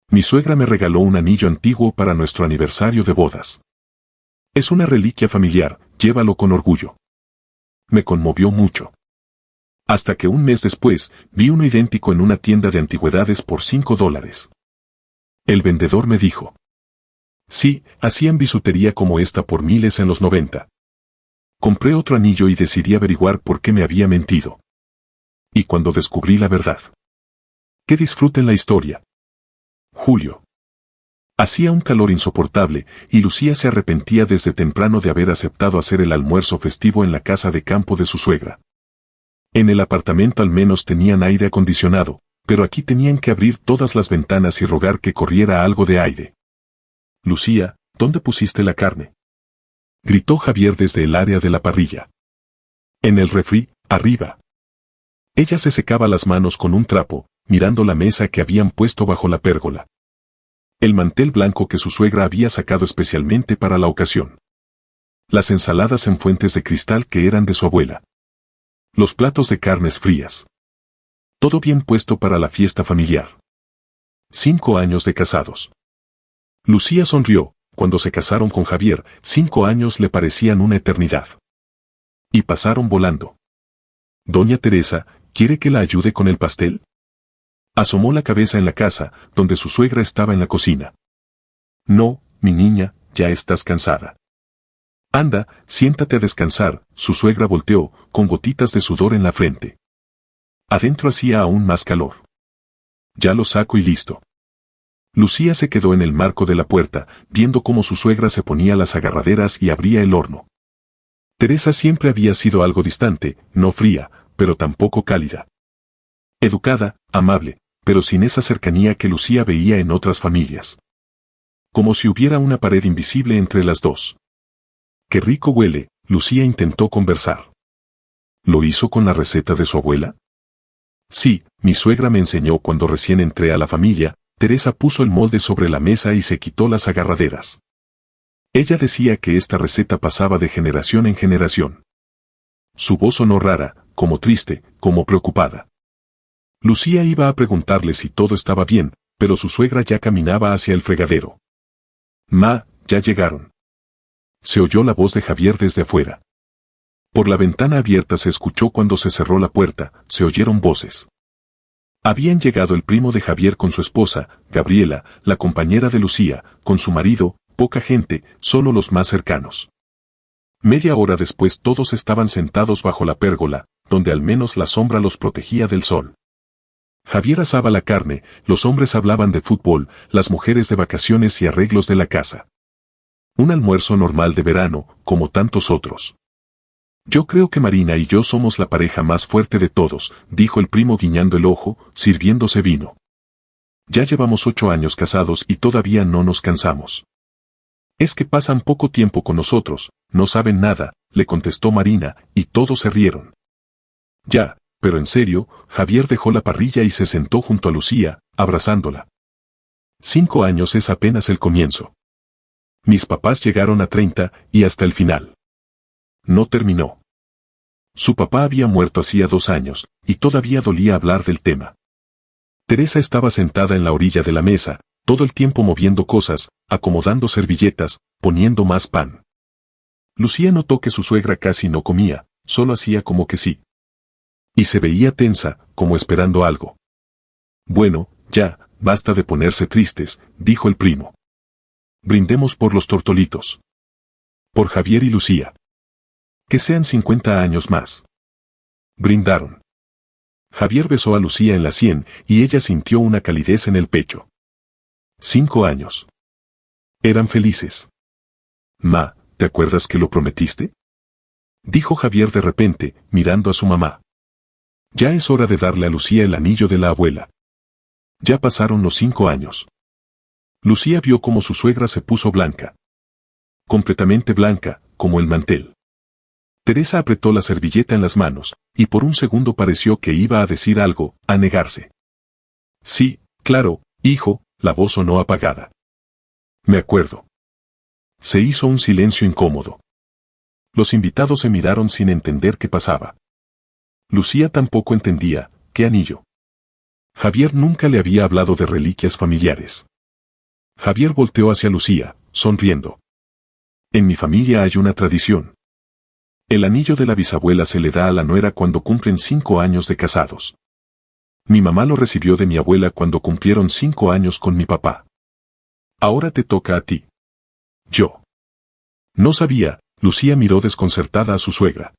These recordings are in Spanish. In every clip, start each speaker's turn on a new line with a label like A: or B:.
A: Mi suegra me regaló un anillo antiguo para nuestro aniversario de bodas. Es una reliquia familiar, llévalo con orgullo. Me conmovió mucho. Hasta que un mes después, vi uno idéntico en una tienda de antigüedades por $5. El vendedor me dijo. Sí, hacían bisutería como esta por miles en los 90. Compré otro anillo y decidí averiguar por qué me había mentido. Y cuando descubrí la verdad. Que disfruten la historia. Julio. Hacía un calor insoportable, y Lucía se arrepentía desde temprano de haber aceptado hacer el almuerzo festivo en la casa de campo de su suegra. En el apartamento al menos tenían aire acondicionado, pero aquí tenían que abrir todas las ventanas y rogar que corriera algo de aire. Lucía, ¿dónde pusiste la carne?, gritó Javier desde el área de la parrilla. En el refri, arriba. Ella se secaba las manos con un trapo, mirando la mesa que habían puesto bajo la pérgola. El mantel blanco que su suegra había sacado especialmente para la ocasión. Las ensaladas en fuentes de cristal que eran de su abuela. Los platos de carnes frías. Todo bien puesto para la fiesta familiar. 5 años de casados. Lucía sonrió. Cuando se casaron con Javier, 5 años le parecían una eternidad. Y pasaron volando. Doña Teresa, ¿quiere que la ayude con el pastel? Asomó la cabeza en la casa, donde su suegra estaba en la cocina. No, mi niña, ya estás cansada. Anda, siéntate a descansar, su suegra volteó, con gotitas de sudor en la frente. Adentro hacía aún más calor. Ya lo saco y listo. Lucía se quedó en el marco de la puerta, viendo cómo su suegra se ponía las agarraderas y abría el horno. Teresa siempre había sido algo distante, no fría, pero tampoco cálida. Educada, amable, pero sin esa cercanía que Lucía veía en otras familias. Como si hubiera una pared invisible entre las dos. «Qué rico huele», Lucía intentó conversar. ¿Lo hizo con la receta de su abuela? Sí, mi suegra me enseñó cuando recién entré a la familia. Teresa puso el molde sobre la mesa y se quitó las agarraderas. Ella decía que esta receta pasaba de generación en generación. Su voz sonó rara, como triste, como preocupada. Lucía iba a preguntarle si todo estaba bien, pero su suegra ya caminaba hacia el fregadero. «Ma, ya llegaron». Se oyó la voz de Javier desde afuera. Por la ventana abierta se escuchó cuando se cerró la puerta, se oyeron voces. Habían llegado el primo de Javier con su esposa, Gabriela, la compañera de Lucía, con su marido, poca gente, solo los más cercanos. Media hora después todos estaban sentados bajo la pérgola, donde al menos la sombra los protegía del sol. Javier asaba la carne, los hombres hablaban de fútbol, las mujeres de vacaciones y arreglos de la casa. Un almuerzo normal de verano, como tantos otros. Yo creo que Marina y yo somos la pareja más fuerte de todos, dijo el primo guiñando el ojo, sirviéndose vino. Ya llevamos 8 años casados y todavía no nos cansamos. Es que pasan poco tiempo con nosotros, no saben nada, le contestó Marina, y todos se rieron. Ya, pero en serio, Javier dejó la parrilla y se sentó junto a Lucía, abrazándola. 5 años es apenas el comienzo. Mis papás llegaron a 30, y hasta el final. No terminó. Su papá había muerto hacía 2 años, y todavía dolía hablar del tema. Teresa estaba sentada en la orilla de la mesa, todo el tiempo moviendo cosas, acomodando servilletas, poniendo más pan. Lucía notó que su suegra casi no comía, solo hacía como que sí. Y se veía tensa, como esperando algo. Bueno, ya, basta de ponerse tristes, dijo el primo. Brindemos por los tortolitos. Por Javier y Lucía. Que sean 50 años más. Brindaron. Javier besó a Lucía en la sien y ella sintió una calidez en el pecho. 5 años. Eran felices. Ma, ¿te acuerdas que lo prometiste?, dijo Javier de repente, mirando a su mamá. Ya es hora de darle a Lucía el anillo de la abuela. Ya pasaron los 5 años. Lucía vio cómo su suegra se puso blanca. Completamente blanca, como el mantel. Teresa apretó la servilleta en las manos, y por un segundo pareció que iba a decir algo, a negarse. Sí, claro, hijo, la voz sonó apagada. Me acuerdo. Se hizo un silencio incómodo. Los invitados se miraron sin entender qué pasaba. Lucía tampoco entendía, ¿qué anillo? Javier nunca le había hablado de reliquias familiares. Javier volteó hacia Lucía, sonriendo. En mi familia hay una tradición. El anillo de la bisabuela se le da a la nuera cuando cumplen 5 años de casados. Mi mamá lo recibió de mi abuela cuando cumplieron 5 años con mi papá. Ahora te toca a ti. Yo. No sabía, Lucía miró desconcertada a su suegra.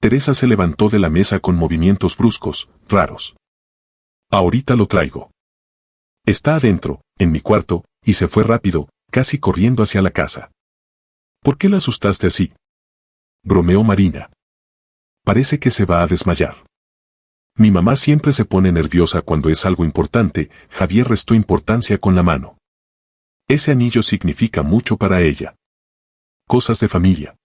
A: Teresa se levantó de la mesa con movimientos bruscos, raros. Ahorita lo traigo. Está adentro, en mi cuarto, y se fue rápido, casi corriendo hacia la casa. ¿Por qué la asustaste así? Bromeó Marina. Parece que se va a desmayar. Mi mamá siempre se pone nerviosa cuando es algo importante. Javier restó importancia con la mano. Ese anillo significa mucho para ella. Cosas de familia.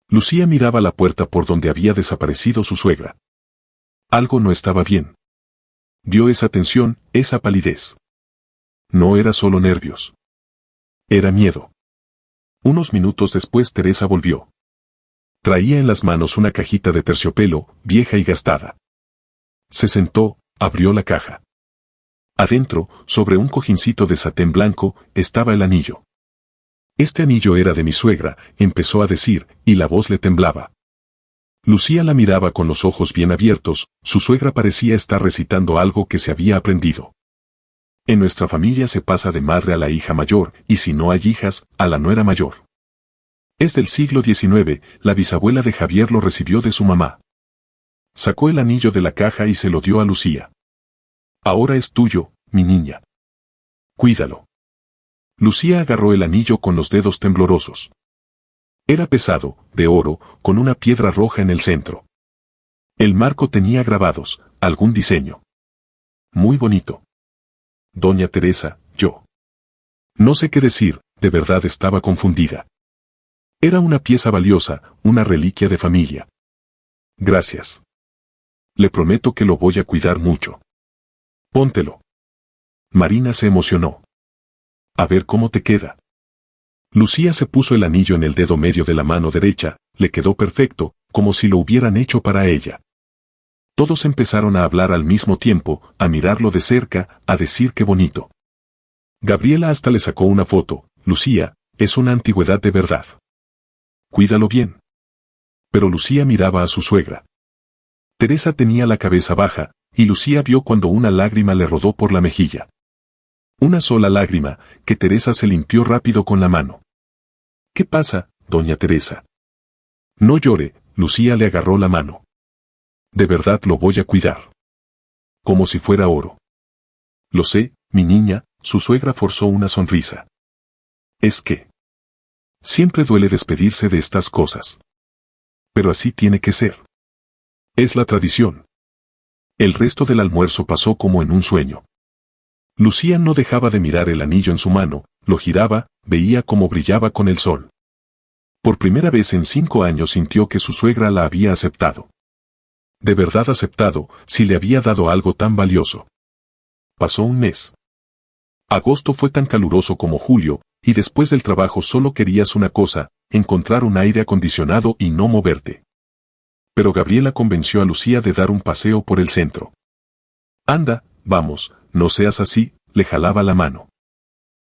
A: Lucía miraba la puerta por donde había desaparecido su suegra. Algo no estaba bien. Vio esa tensión, esa palidez. No era solo nervios. Era miedo. Unos minutos después Teresa volvió. Traía en las manos una cajita de terciopelo, vieja y gastada. Se sentó, abrió la caja. Adentro, sobre un cojincito de satén blanco, estaba el anillo. Este anillo era de mi suegra, empezó a decir, y la voz le temblaba. Lucía la miraba con los ojos bien abiertos, su suegra parecía estar recitando algo que se había aprendido. En nuestra familia se pasa de madre a la hija mayor, y si no hay hijas, a la nuera mayor. Es del siglo XIX, la bisabuela de Javier lo recibió de su mamá. Sacó el anillo de la caja y se lo dio a Lucía. Ahora es tuyo, mi niña. Cuídalo. Lucía agarró el anillo con los dedos temblorosos. Era pesado, de oro, con una piedra roja en el centro. El marco tenía grabados, algún diseño. Muy bonito. Doña Teresa, yo. No sé qué decir, de verdad estaba confundida. Era una pieza valiosa, una reliquia de familia. Gracias. Le prometo que lo voy a cuidar mucho. Póntelo. Marina se emocionó. A ver cómo te queda. Lucía se puso el anillo en el dedo medio de la mano derecha, le quedó perfecto, como si lo hubieran hecho para ella. Todos empezaron a hablar al mismo tiempo, a mirarlo de cerca, a decir qué bonito. Gabriela hasta le sacó una foto. Lucía, es una antigüedad de verdad. Cuídalo bien. Pero Lucía miraba a su suegra. Teresa tenía la cabeza baja, y Lucía vio cuando una lágrima le rodó por la mejilla. Una sola lágrima, que Teresa se limpió rápido con la mano. ¿Qué pasa, doña Teresa? No llore, Lucía le agarró la mano. De verdad lo voy a cuidar. Como si fuera oro. Lo sé, mi niña, su suegra forzó una sonrisa. Es que siempre duele despedirse de estas cosas. Pero así tiene que ser. Es la tradición. El resto del almuerzo pasó como en un sueño. Lucía no dejaba de mirar el anillo en su mano, lo giraba, veía cómo brillaba con el sol. Por primera vez en 5 años sintió que su suegra la había aceptado. De verdad aceptado, si le había dado algo tan valioso. Pasó un mes. Agosto fue tan caluroso como julio, y después del trabajo solo querías una cosa, encontrar un aire acondicionado y no moverte. Pero Gabriela convenció a Lucía de dar un paseo por el centro. Anda, vamos, no seas así, le jalaba la mano.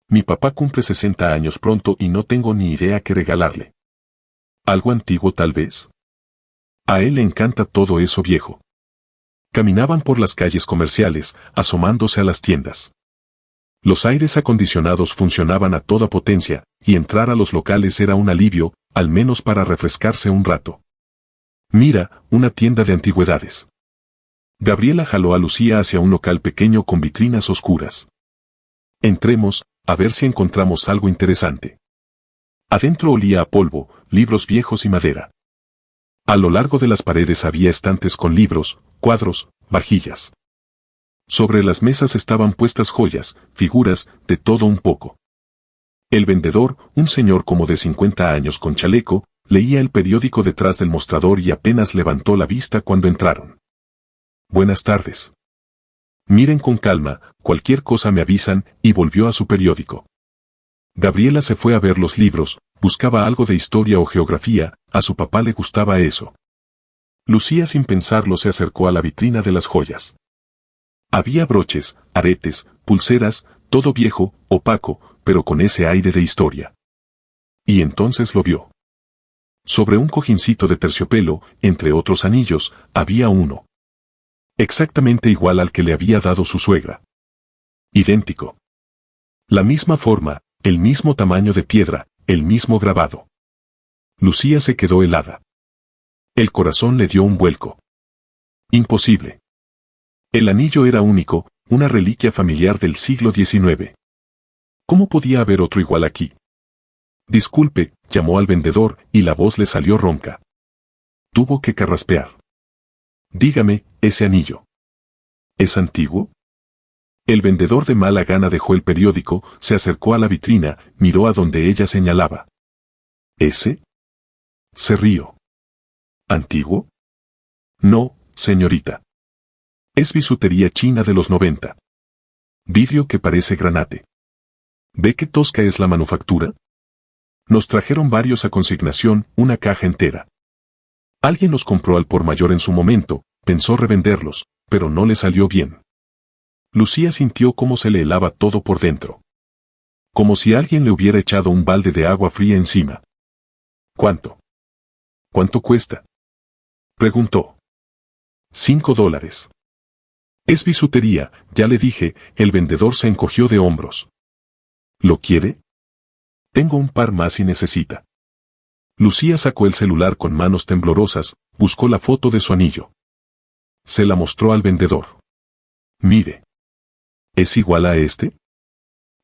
A: Mi papá cumple 60 años pronto y no tengo ni idea qué regalarle. ¿Algo antiguo tal vez? A él le encanta todo eso viejo. Caminaban por las calles comerciales, asomándose a las tiendas. Los aires acondicionados funcionaban a toda potencia, y entrar a los locales era un alivio, al menos para refrescarse un rato. Mira, una tienda de antigüedades. Gabriela jaló a Lucía hacia un local pequeño con vitrinas oscuras. Entremos, a ver si encontramos algo interesante. Adentro olía a polvo, libros viejos y madera. A lo largo de las paredes había estantes con libros, cuadros, vajillas. Sobre las mesas estaban puestas joyas, figuras, de todo un poco. El vendedor, un señor como de 50 años con chaleco, leía el periódico detrás del mostrador y apenas levantó la vista cuando entraron. Buenas tardes. Miren con calma, cualquier cosa me avisan, y volvió a su periódico. Gabriela se fue a ver los libros, buscaba algo de historia o geografía, a su papá le gustaba eso. Lucía sin pensarlo se acercó a la vitrina de las joyas. Había broches, aretes, pulseras, todo viejo, opaco, pero con ese aire de historia. Y entonces lo vio. Sobre un cojincito de terciopelo, entre otros anillos, había uno. Exactamente igual al que le había dado su suegra. Idéntico. La misma forma, el mismo tamaño de piedra, el mismo grabado. Lucía se quedó helada. El corazón le dio un vuelco. Imposible. El anillo era único, una reliquia familiar del siglo XIX. ¿Cómo podía haber otro igual aquí? Disculpe, llamó al vendedor, y la voz le salió ronca. Tuvo que carraspear. Dígame, ¿ese anillo es antiguo? El vendedor de mala gana dejó el periódico, se acercó a la vitrina, miró a donde ella señalaba. ¿Ese? Se rió. ¿Antiguo? No, señorita. Es bisutería china de los 90. Vidrio que parece granate. ¿Ve qué tosca es la manufactura? Nos trajeron varios a consignación, una caja entera. Alguien los compró al por mayor en su momento, pensó revenderlos, pero no le salió bien. Lucía sintió cómo se le helaba todo por dentro. Como si alguien le hubiera echado un balde de agua fría encima. ¿Cuánto? ¿Cuánto cuesta? Preguntó. $5. Es bisutería, ya le dije, el vendedor se encogió de hombros. ¿Lo quiere? Tengo un par más si necesita. Lucía sacó el celular con manos temblorosas, buscó la foto de su anillo. Se la mostró al vendedor. Mire. ¿Es igual a este?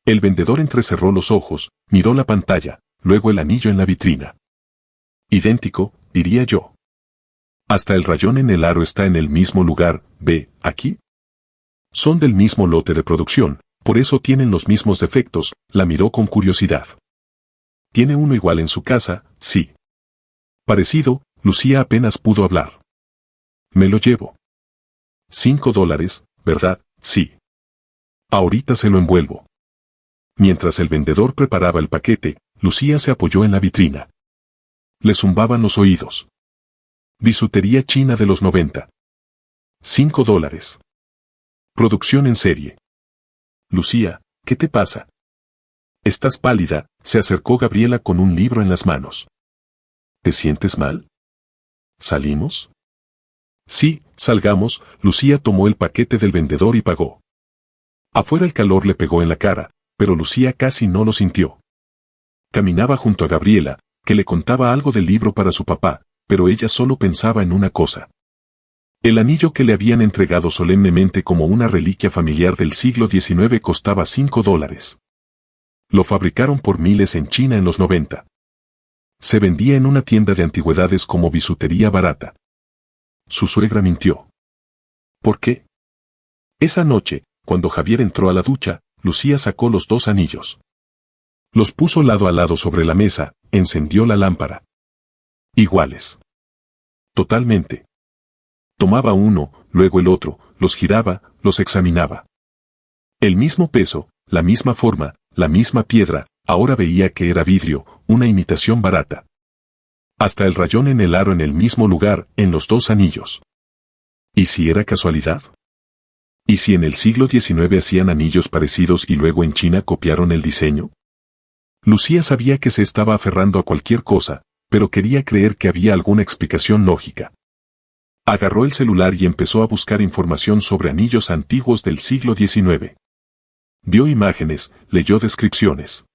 A: El vendedor entrecerró los ojos, miró la pantalla, luego el anillo en la vitrina. Idéntico, diría yo. Hasta el rayón en el aro está en el mismo lugar, ¿ve, aquí? Son del mismo lote de producción, por eso tienen los mismos defectos, la miró con curiosidad. ¿Tiene uno igual en su casa? Sí. Parecido, Lucía apenas pudo hablar. Me lo llevo. $5, ¿verdad? Sí. Ahorita se lo envuelvo. Mientras el vendedor preparaba el paquete, Lucía se apoyó en la vitrina. Le zumbaban los oídos. Bisutería china de los 90. $5. Producción en serie. Lucía, ¿qué te pasa? Estás pálida, se acercó Gabriela con un libro en las manos. ¿Te sientes mal? ¿Salimos? Sí, salgamos, Lucía tomó el paquete del vendedor y pagó. Afuera el calor le pegó en la cara, pero Lucía casi no lo sintió. Caminaba junto a Gabriela, que le contaba algo del libro para su papá, pero ella solo pensaba en una cosa. El anillo que le habían entregado solemnemente como una reliquia familiar del siglo XIX costaba $5. Lo fabricaron por miles en China en los 90. Se vendía en una tienda de antigüedades como bisutería barata. Su suegra mintió. ¿Por qué? Esa noche, cuando Javier entró a la ducha, Lucía sacó los 2 anillos. Los puso lado a lado sobre la mesa, encendió la lámpara. Iguales. Totalmente. Tomaba uno, luego el otro, los giraba, los examinaba. El mismo peso, la misma forma, la misma piedra, ahora veía que era vidrio, una imitación barata. Hasta el rayón en el aro en el mismo lugar, en los 2 anillos. ¿Y si era casualidad? ¿Y si en el siglo XIX hacían anillos parecidos y luego en China copiaron el diseño? Lucía sabía que se estaba aferrando a cualquier cosa, pero quería creer que había alguna explicación lógica. Agarró el celular y empezó a buscar información sobre anillos antiguos del siglo XIX. Vio imágenes, leyó descripciones.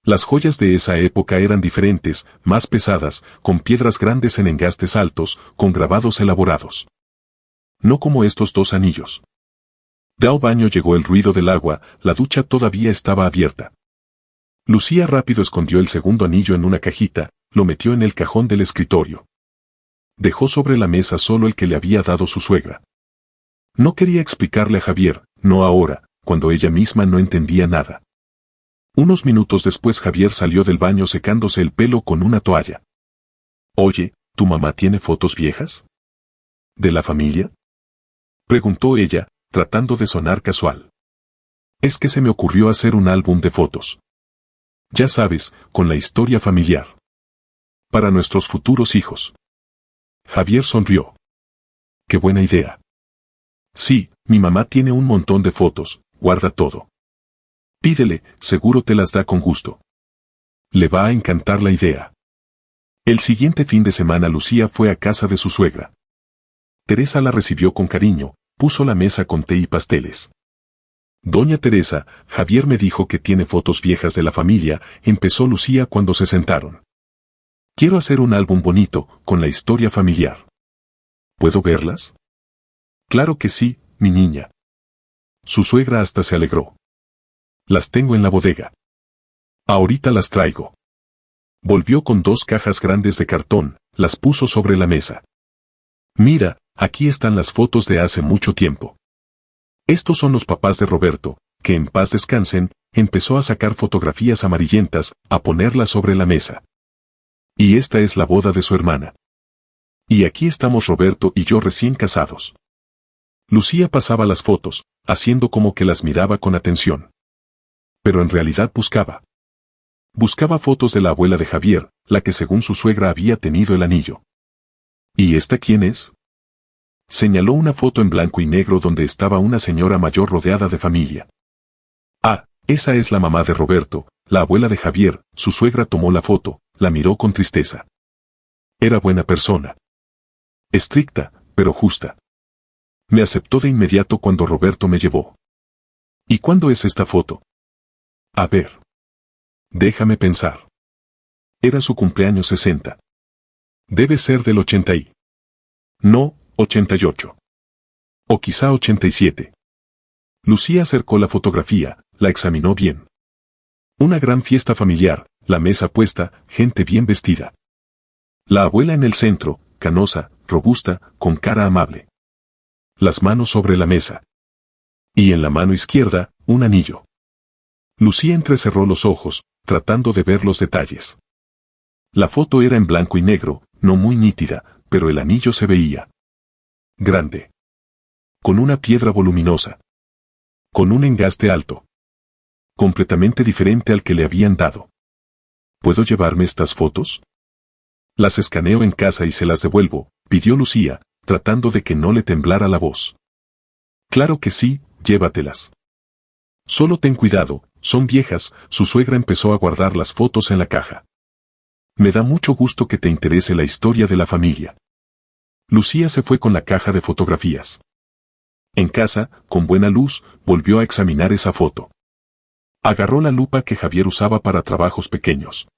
A: Las joyas de esa época eran diferentes, más pesadas, con piedras grandes en engastes altos, con grabados elaborados. No como estos 2 anillos. De al baño llegó el ruido del agua, la ducha todavía estaba abierta. Lucía rápido escondió el segundo anillo en una cajita, lo metió en el cajón del escritorio. Dejó sobre la mesa solo el que le había dado su suegra. No quería explicarle a Javier, no ahora, cuando ella misma no entendía nada. Unos minutos después Javier salió del baño secándose el pelo con una toalla. Oye, ¿tu mamá tiene fotos viejas? ¿De la familia? Preguntó ella, tratando de sonar casual. Es que se me ocurrió hacer un álbum de fotos. Ya sabes, con la historia familiar. Para nuestros futuros hijos. Javier sonrió. ¡Qué buena idea! Sí, mi mamá tiene un montón de fotos, guarda todo. Pídele, seguro te las da con gusto. Le va a encantar la idea. El siguiente fin de semana Lucía fue a casa de su suegra. Teresa la recibió con cariño, puso la mesa con té y pasteles. Doña Teresa, Javier me dijo que tiene fotos viejas de la familia, empezó Lucía cuando se sentaron. Quiero hacer un álbum bonito, con la historia familiar. ¿Puedo verlas? Claro que sí, mi niña. Su suegra hasta se alegró. Las tengo en la bodega. Ahorita las traigo. Volvió con 2 cajas grandes de cartón, las puso sobre la mesa. Mira, aquí están las fotos de hace mucho tiempo. Estos son los papás de Roberto, que en paz descansen, empezó a sacar fotografías amarillentas, a ponerlas sobre la mesa. Y esta es la boda de su hermana. Y aquí estamos Roberto y yo recién casados. Lucía pasaba las fotos, haciendo como que las miraba con atención. Pero en realidad buscaba. Buscaba fotos de la abuela de Javier, la que según su suegra había tenido el anillo. ¿Y esta quién es? Señaló una foto en blanco y negro donde estaba una señora mayor rodeada de familia. Ah, esa es la mamá de Roberto, la abuela de Javier. Su suegra tomó la foto, la miró con tristeza. Era buena persona. Estricta, pero justa. Me aceptó de inmediato cuando Roberto me llevó. ¿Y cuándo es esta foto? A ver. Déjame pensar. Era su cumpleaños 60. Debe ser del 80 y... No, 88. O quizá 87. Lucía acercó la fotografía, la examinó bien. Una gran fiesta familiar, la mesa puesta, gente bien vestida. La abuela en el centro, canosa, robusta, con cara amable. Las manos sobre la mesa. Y en la mano izquierda, un anillo. Lucía entrecerró los ojos, tratando de ver los detalles. La foto era en blanco y negro, no muy nítida, pero el anillo se veía. Grande. Con una piedra voluminosa. Con un engaste alto. Completamente diferente al que le habían dado. ¿Puedo llevarme estas fotos? Las escaneo en casa y se las devuelvo, pidió Lucía, tratando de que no le temblara la voz. Claro que sí, llévatelas. Solo ten cuidado, son viejas. Su suegra empezó a guardar las fotos en la caja. Me da mucho gusto que te interese la historia de la familia. Lucía se fue con la caja de fotografías. En casa, con buena luz, volvió a examinar esa foto. Agarró la lupa que Javier usaba para trabajos pequeños.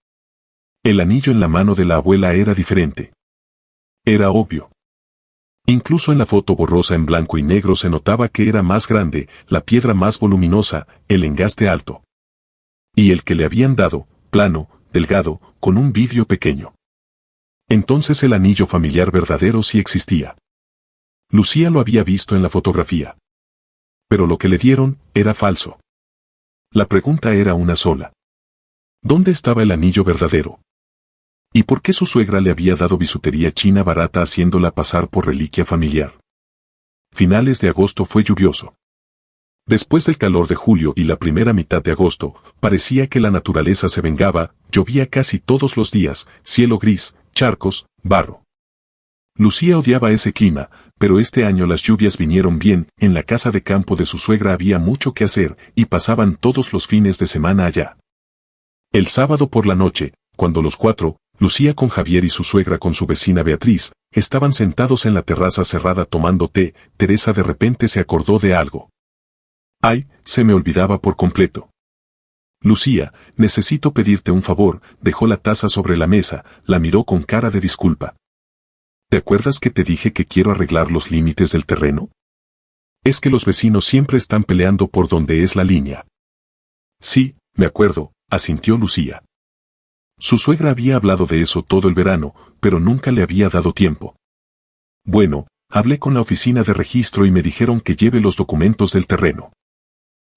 A: El anillo en la mano de la abuela era diferente. Era obvio. Incluso en la foto borrosa en blanco y negro se notaba que era más grande, la piedra más voluminosa, el engaste alto. Y el que le habían dado, plano, delgado, con un vidrio pequeño. Entonces el anillo familiar verdadero sí existía. Lucía lo había visto en la fotografía. Pero lo que le dieron, era falso. La pregunta era una sola. ¿Dónde estaba el anillo verdadero? ¿Y por qué su suegra le había dado bisutería china barata haciéndola pasar por reliquia familiar? Finales de agosto fue lluvioso. Después del calor de julio y la primera mitad de agosto, parecía que la naturaleza se vengaba, llovía casi todos los días, cielo gris, charcos, barro. Lucía odiaba ese clima, pero este año las lluvias vinieron bien, en la casa de campo de su suegra había mucho que hacer, y pasaban todos los fines de semana allá. El sábado por la noche, cuando los 4, Lucía con Javier y su suegra con su vecina Beatriz, estaban sentados en la terraza cerrada tomando té, Teresa de repente se acordó de algo. ¡Ay, se me olvidaba por completo! Lucía, necesito pedirte un favor, dejó la taza sobre la mesa, la miró con cara de disculpa. ¿Te acuerdas que te dije que quiero arreglar los límites del terreno? Es que los vecinos siempre están peleando por donde es la línea. Sí, me acuerdo, asintió Lucía. Su suegra había hablado de eso todo el verano, pero nunca le había dado tiempo. Bueno, hablé con la oficina de registro y me dijeron que lleve los documentos del terreno.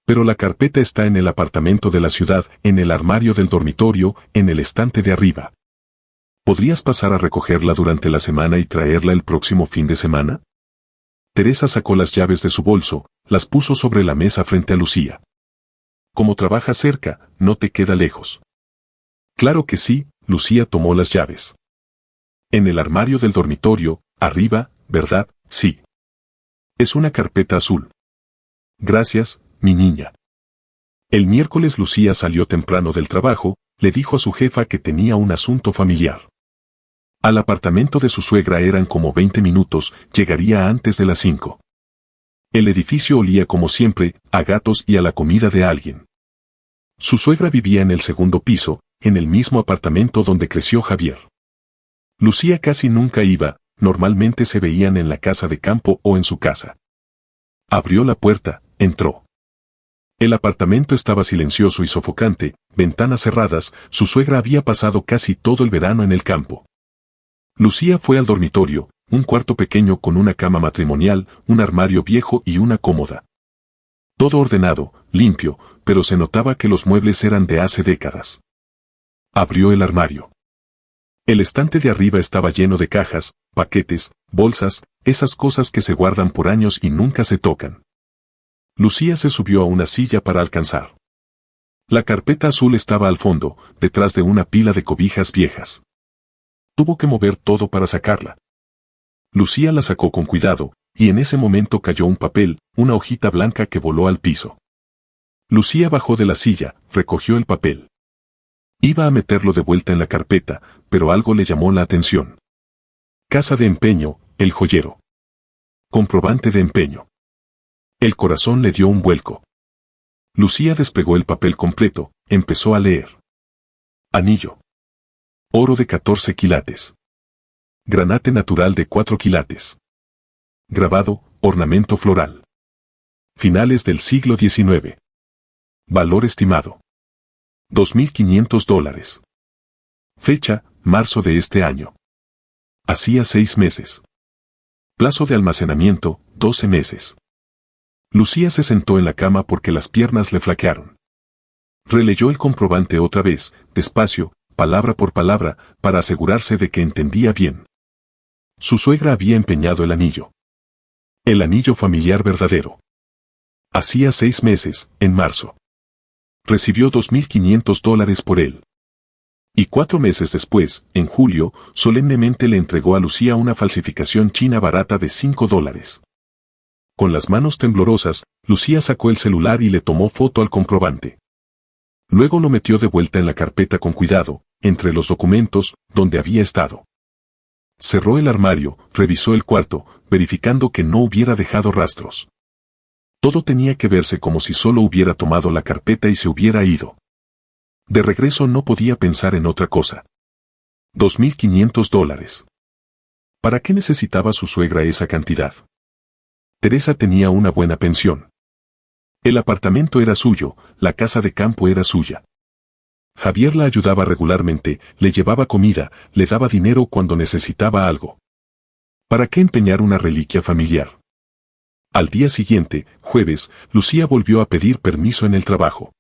A: Pero la carpeta está en el apartamento de la ciudad, en el armario del dormitorio, en el estante de arriba. ¿Podrías pasar a recogerla durante la semana y traerla el próximo fin de semana? Teresa sacó las llaves de su bolso, las puso sobre la mesa frente a Lucía. Como trabajas cerca, no te queda lejos. Claro que sí, Lucía tomó las llaves. En el armario del dormitorio, arriba, ¿verdad? Sí. Es una carpeta azul. Gracias, mi niña. El miércoles Lucía salió temprano del trabajo, le dijo a su jefa que tenía un asunto familiar. Al apartamento de su suegra eran como 20 minutos, llegaría antes de las 5. El edificio olía como siempre, a gatos y a la comida de alguien. Su suegra vivía en el segundo piso, en el mismo apartamento donde creció Javier. Lucía casi nunca iba, normalmente se veían en la casa de campo o en su casa. Abrió la puerta, entró. El apartamento estaba silencioso y sofocante, ventanas cerradas, su suegra había pasado casi todo el verano en el campo. Lucía fue al dormitorio, un cuarto pequeño con una cama matrimonial, un armario viejo y una cómoda. Todo ordenado, limpio, pero se notaba que los muebles eran de hace décadas. Abrió el armario. El estante de arriba estaba lleno de cajas, paquetes, bolsas, esas cosas que se guardan por años y nunca se tocan. Lucía se subió a una silla para alcanzar. La carpeta azul estaba al fondo, detrás de una pila de cobijas viejas. Tuvo que mover todo para sacarla. Lucía la sacó con cuidado, y en ese momento cayó un papel, una hojita blanca que voló al piso. Lucía bajó de la silla, recogió el papel. Iba a meterlo de vuelta en la carpeta, pero algo le llamó la atención. Casa de empeño, El Joyero. Comprobante de empeño. El corazón le dio un vuelco. Lucía despegó el papel completo, empezó a leer. Anillo. Oro de 14 quilates. Granate natural de 4 quilates. Grabado, ornamento floral. Finales del siglo XIX. Valor estimado. $2.500. Fecha, marzo de este año. Hacía 6 meses. Plazo de almacenamiento, 12 meses. Lucía se sentó en la cama porque las piernas le flaquearon. Releyó el comprobante otra vez, despacio, palabra por palabra, para asegurarse de que entendía bien. Su suegra había empeñado el anillo. El anillo familiar verdadero. Hacía 6 meses, en marzo. Recibió $2.500 por él. Y 4 meses después, en julio, solemnemente le entregó a Lucía una falsificación china barata de $5. Con las manos temblorosas, Lucía sacó el celular y le tomó foto al comprobante. Luego lo metió de vuelta en la carpeta con cuidado, entre los documentos, donde había estado. Cerró el armario, revisó el cuarto, verificando que no hubiera dejado rastros. Todo tenía que verse como si solo hubiera tomado la carpeta y se hubiera ido. De regreso no podía pensar en otra cosa. $2.500. ¿Para qué necesitaba su suegra esa cantidad? Teresa tenía una buena pensión. El apartamento era suyo, la casa de campo era suya. Javier la ayudaba regularmente, le llevaba comida, le daba dinero cuando necesitaba algo. ¿Para qué empeñar una reliquia familiar? Al día siguiente, jueves, Lucía volvió a pedir permiso en el trabajo.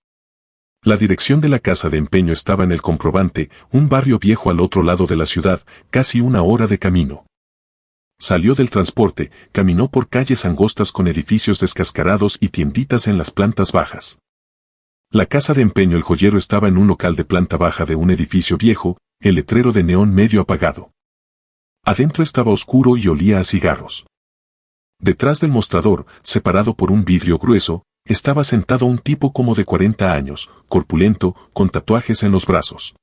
A: La dirección de la casa de empeño estaba en el comprobante, un barrio viejo al otro lado de la ciudad, casi 1 hora de camino. Salió del transporte, caminó por calles angostas con edificios descascarados y tienditas en las plantas bajas. La casa de empeño El Joyero estaba en un local de planta baja de un edificio viejo, el letrero de neón medio apagado. Adentro estaba oscuro y olía a cigarros. Detrás del mostrador, separado por un vidrio grueso, estaba sentado un tipo como de 40 años, corpulento, con tatuajes en los brazos.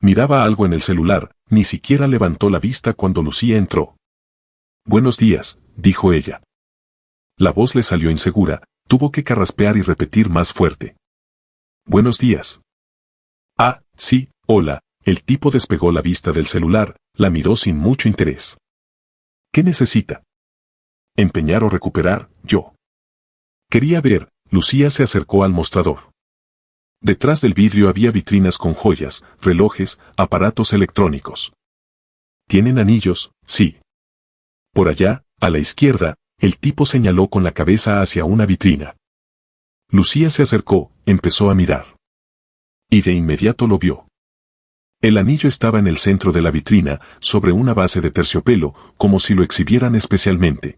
A: Miraba algo en el celular, ni siquiera levantó la vista cuando Lucía entró. «Buenos días», dijo ella. La voz le salió insegura, tuvo que carraspear y repetir más fuerte. «Buenos días». «Ah, sí, hola», el tipo despegó la vista del celular, la miró sin mucho interés. «¿Qué necesita?» «Empeñar o recuperar, yo». Quería ver, Lucía se acercó al mostrador. Detrás del vidrio había vitrinas con joyas, relojes, aparatos electrónicos. ¿Tienen anillos? Sí. Por allá, a la izquierda, el tipo señaló con la cabeza hacia una vitrina. Lucía se acercó, empezó a mirar. Y de inmediato lo vio. El anillo estaba en el centro de la vitrina, sobre una base de terciopelo, como si lo exhibieran especialmente.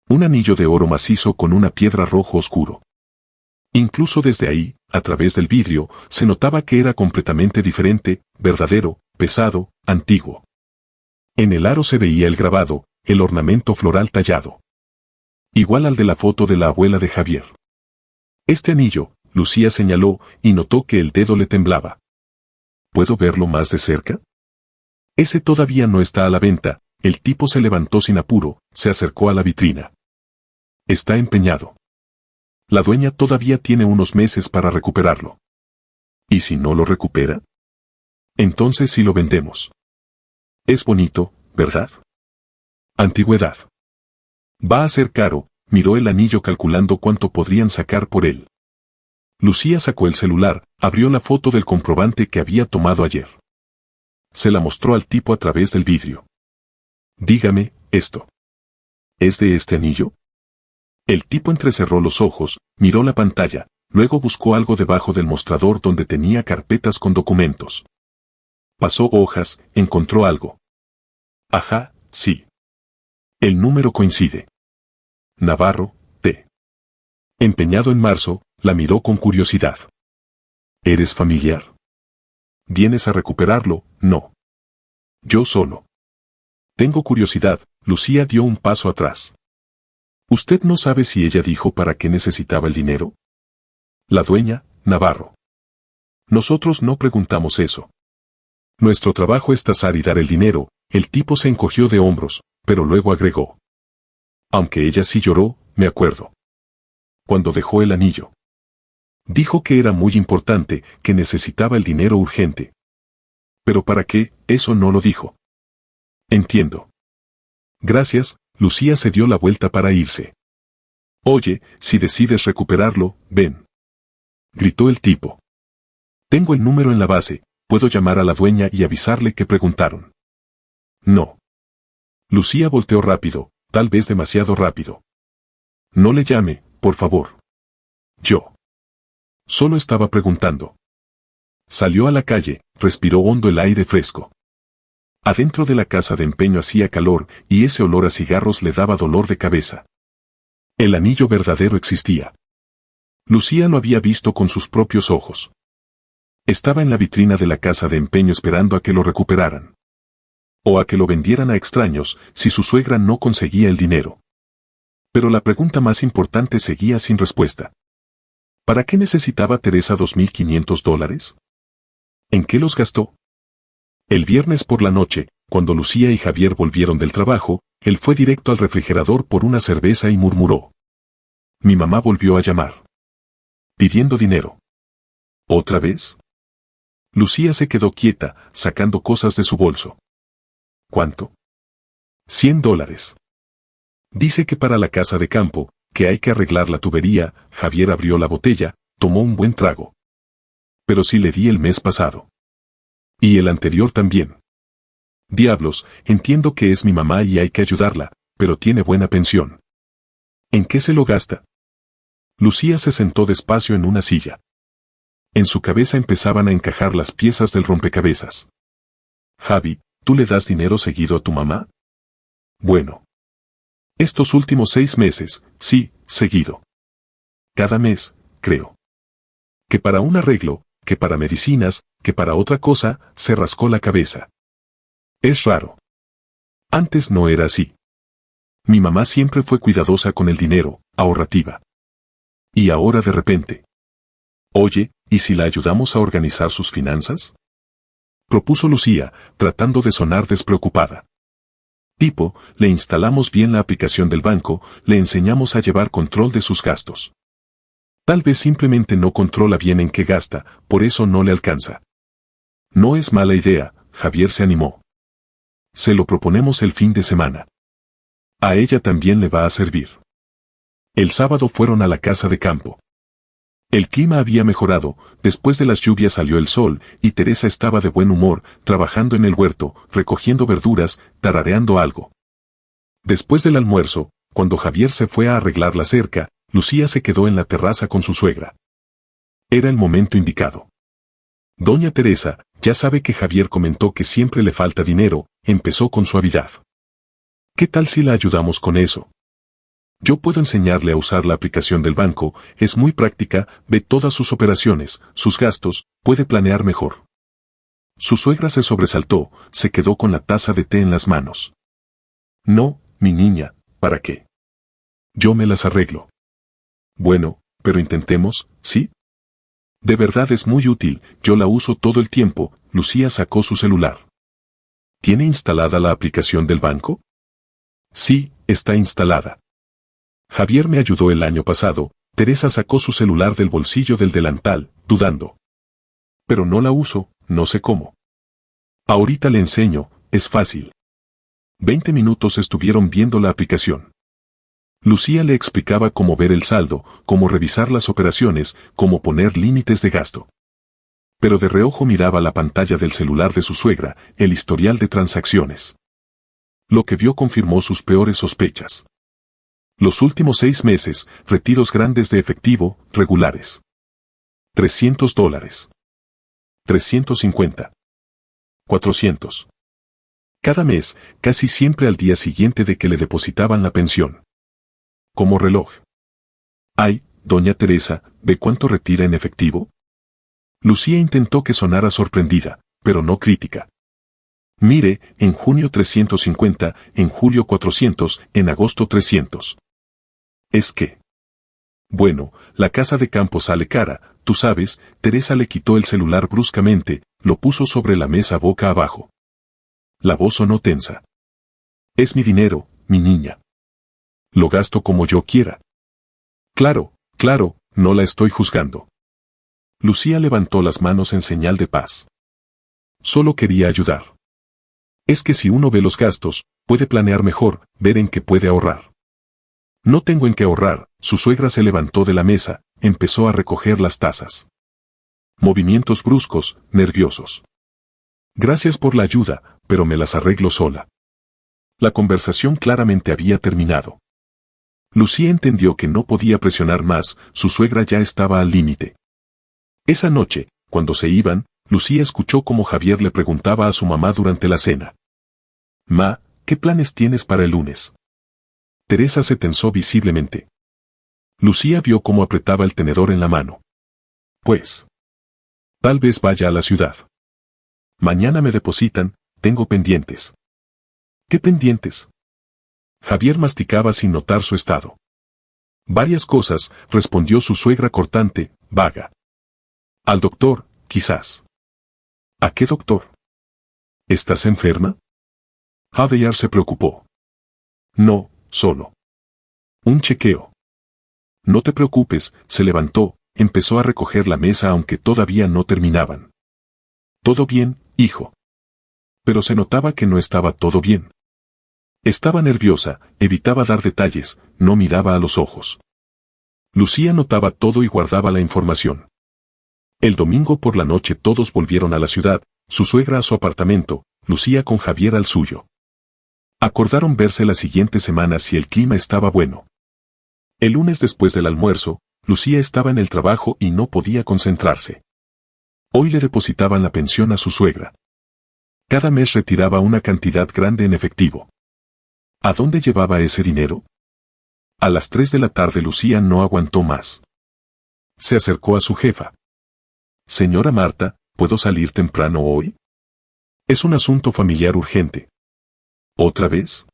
A: Un anillo de oro macizo con una piedra rojo oscuro. Incluso desde ahí, a través del vidrio, se notaba que era completamente diferente, verdadero, pesado, antiguo. En el aro se veía el grabado, el ornamento floral tallado. Igual al de la foto de la abuela de Javier. Este anillo, Lucía señaló y notó que el dedo le temblaba. ¿Puedo verlo más de cerca? Ese todavía no está a la venta. El tipo se levantó sin apuro, se acercó a la vitrina. Está empeñado. La dueña todavía tiene unos meses para recuperarlo. ¿Y si no lo recupera? Entonces sí lo vendemos. Es bonito, ¿verdad? Antigüedad. Va a ser caro, miró el anillo calculando cuánto podrían sacar por él. Lucía sacó el celular, abrió la foto del comprobante que había tomado ayer. Se la mostró al tipo a través del vidrio. Dígame, esto. ¿Es de este anillo? El tipo entrecerró los ojos, miró la pantalla, luego buscó algo debajo del mostrador donde tenía carpetas con documentos. Pasó hojas, encontró algo. Ajá, sí. El número coincide. Navarro, T. Empeñado en marzo, la miró con curiosidad. ¿Eres familiar? ¿Vienes a recuperarlo? No. Yo solo. Tengo curiosidad. Lucía dio un paso atrás. ¿Usted no sabe si ella dijo para qué necesitaba el dinero? La dueña, Navarro. Nosotros no preguntamos eso. Nuestro trabajo es tasar y dar el dinero. El tipo se encogió de hombros, pero luego agregó. Aunque ella sí lloró, me acuerdo. Cuando dejó el anillo. Dijo que era muy importante, que necesitaba el dinero urgente. ¿Pero para qué? Eso no lo dijo. Entiendo. Gracias, Lucía se dio la vuelta para irse. Oye, si decides recuperarlo, ven. Gritó el tipo. Tengo el número en la base, puedo llamar a la dueña y avisarle que preguntaron. No. Lucía volteó rápido, tal vez demasiado rápido. No le llame, por favor. Yo. Solo estaba preguntando. Salió a la calle, respiró hondo el aire fresco. Adentro de la casa de empeño hacía calor y ese olor a cigarros le daba dolor de cabeza. El anillo verdadero existía. Lucía lo había visto con sus propios ojos. Estaba en la vitrina de la casa de empeño esperando a que lo recuperaran. O a que lo vendieran a extraños si su suegra no conseguía el dinero. Pero la pregunta más importante seguía sin respuesta. ¿Para qué necesitaba Teresa $2.500? ¿En qué los gastó? El viernes por la noche, cuando Lucía y Javier volvieron del trabajo, él fue directo al refrigerador por una cerveza y murmuró. Mi mamá volvió a llamar. Pidiendo dinero. ¿Otra vez? Lucía se quedó quieta, sacando cosas de su bolso. ¿Cuánto? $100. Dice que para la casa de campo, que hay que arreglar la tubería. Javier abrió la botella, tomó un buen trago. Pero sí le di el mes pasado. Y el anterior también. Diablos, entiendo que es mi mamá y hay que ayudarla, pero tiene buena pensión. ¿En qué se lo gasta? Lucía se sentó despacio en una silla. En su cabeza empezaban a encajar las piezas del rompecabezas. Javi, ¿tú le das dinero seguido a tu mamá? Bueno. Estos últimos 6 meses, sí, seguido. Cada mes, creo. Que para un arreglo, que para medicinas, que para otra cosa, se rascó la cabeza. Es raro. Antes no era así. Mi mamá siempre fue cuidadosa con el dinero, ahorrativa. Y ahora de repente. Oye, ¿y si la ayudamos a organizar sus finanzas? Propuso Lucía, tratando de sonar despreocupada. Tipo, le instalamos bien la aplicación del banco, le enseñamos a llevar control de sus gastos. Tal vez simplemente no controla bien en qué gasta, por eso no le alcanza. No es mala idea, Javier se animó. Se lo proponemos el fin de semana. A ella también le va a servir. El sábado fueron a la casa de campo. El clima había mejorado, después de las lluvias salió el sol, y Teresa estaba de buen humor, trabajando en el huerto, recogiendo verduras, tarareando algo. Después del almuerzo, cuando Javier se fue a arreglar la cerca, Lucía se quedó en la terraza con su suegra. Era el momento indicado. Doña Teresa, ya sabe que Javier comentó que siempre le falta dinero, empezó con suavidad. ¿Qué tal si la ayudamos con eso? Yo puedo enseñarle a usar la aplicación del banco, es muy práctica, ve todas sus operaciones, sus gastos, puede planear mejor. Su suegra se sobresaltó, se quedó con la taza de té en las manos. No, mi niña, ¿para qué? Yo me las arreglo. Bueno, pero intentemos, ¿sí? De verdad es muy útil, yo la uso todo el tiempo. Lucía sacó su celular. ¿Tiene instalada la aplicación del banco? Sí, está instalada. Javier me ayudó el año pasado. Teresa sacó su celular del bolsillo del delantal, dudando. Pero no la uso, no sé cómo. Ahorita le enseño, es fácil. 20 minutos estuvieron viendo la aplicación. Lucía le explicaba cómo ver el saldo, cómo revisar las operaciones, cómo poner límites de gasto. Pero de reojo miraba la pantalla del celular de su suegra, el historial de transacciones. Lo que vio confirmó sus peores sospechas. Los últimos 6 meses, retiros grandes de efectivo, regulares. $300. 350. 400. Cada mes, casi siempre al día siguiente de que le depositaban la pensión. Como reloj. Ay, doña Teresa, ¿ve cuánto retira en efectivo? Lucía intentó que sonara sorprendida, pero no crítica. Mire, en junio 350, en julio 400, en agosto 300. ¿Es qué? Bueno, la casa de campo sale cara, tú sabes. Teresa le quitó el celular bruscamente, lo puso sobre la mesa boca abajo. La voz sonó tensa. Es mi dinero, mi niña. Lo gasto como yo quiera. Claro, claro, no la estoy juzgando. Lucía levantó las manos en señal de paz. Solo quería ayudar. Es que si uno ve los gastos, puede planear mejor, ver en qué puede ahorrar. No tengo en qué ahorrar. Su suegra se levantó de la mesa, empezó a recoger las tazas. Movimientos bruscos, nerviosos. Gracias por la ayuda, pero me las arreglo sola. La conversación claramente había terminado. Lucía entendió que no podía presionar más, su suegra ya estaba al límite. Esa noche, cuando se iban, Lucía escuchó cómo Javier le preguntaba a su mamá durante la cena. Ma, ¿qué planes tienes para el lunes? Teresa se tensó visiblemente. Lucía vio cómo apretaba el tenedor en la mano. Pues. Tal vez vaya a la ciudad. Mañana me depositan, tengo pendientes. ¿Qué pendientes? Javier masticaba sin notar su estado. Varias cosas, respondió su suegra cortante, vaga. Al doctor, quizás. ¿A qué doctor? ¿Estás enferma? Javier se preocupó. No, solo. Un chequeo. No te preocupes, se levantó, empezó a recoger la mesa aunque todavía no terminaban. Todo bien, hijo. Pero se notaba que no estaba todo bien. Estaba nerviosa, evitaba dar detalles, no miraba a los ojos. Lucía notaba todo y guardaba la información. El domingo por la noche todos volvieron a la ciudad, su suegra a su apartamento, Lucía con Javier al suyo. Acordaron verse la siguiente semana si el clima estaba bueno. El lunes después del almuerzo, Lucía estaba en el trabajo y no podía concentrarse. Hoy le depositaban la pensión a su suegra. Cada mes retiraba una cantidad grande en efectivo. ¿A dónde llevaba ese dinero? A las 3 de la tarde Lucía no aguantó más. Se acercó a su jefa. Señora Marta, ¿puedo salir temprano hoy? Es un asunto familiar urgente. ¿Otra vez?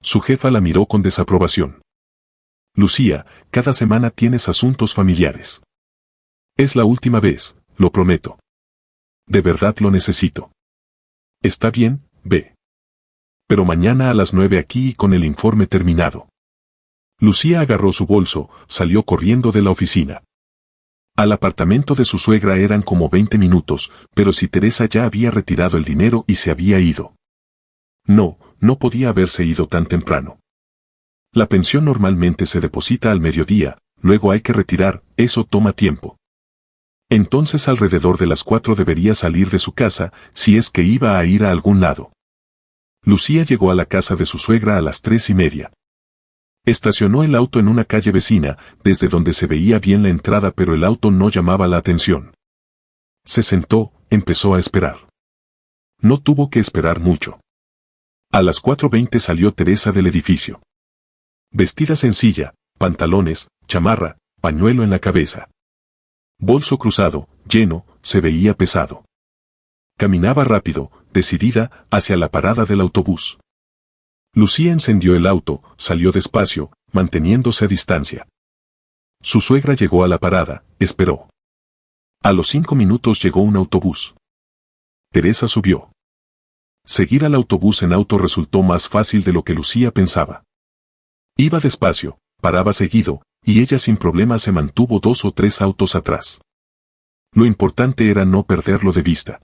A: Su jefa la miró con desaprobación. Lucía, cada semana tienes asuntos familiares. Es la última vez, lo prometo. De verdad lo necesito. Está bien, ve. Pero mañana a las 9 aquí y con el informe terminado. Lucía agarró su bolso, salió corriendo de la oficina. Al apartamento de su suegra eran como 20 minutos, pero si Teresa ya había retirado el dinero y se había ido. No, no podía haberse ido tan temprano. La pensión normalmente se deposita al mediodía, luego hay que retirar, eso toma tiempo. Entonces alrededor de las 4 debería salir de su casa, si es que iba a ir a algún lado. Lucía llegó a la casa de su suegra a las 3:30. Estacionó el auto en una calle vecina, desde donde se veía bien la entrada pero el auto no llamaba la atención. Se sentó, empezó a esperar. No tuvo que esperar mucho. A las 4:20 salió Teresa del edificio. Vestida sencilla, pantalones, chamarra, pañuelo en la cabeza. Bolso cruzado, lleno, se veía pesado. Caminaba rápido, decidida, hacia la parada del autobús. Lucía encendió el auto, salió despacio, manteniéndose a distancia. Su suegra llegó a la parada, esperó. A los 5 minutos llegó un autobús. Teresa subió. Seguir al autobús en auto resultó más fácil de lo que Lucía pensaba. Iba despacio, paraba seguido, y ella sin problema se mantuvo 2 o 3 autos atrás. Lo importante era no perderlo de vista.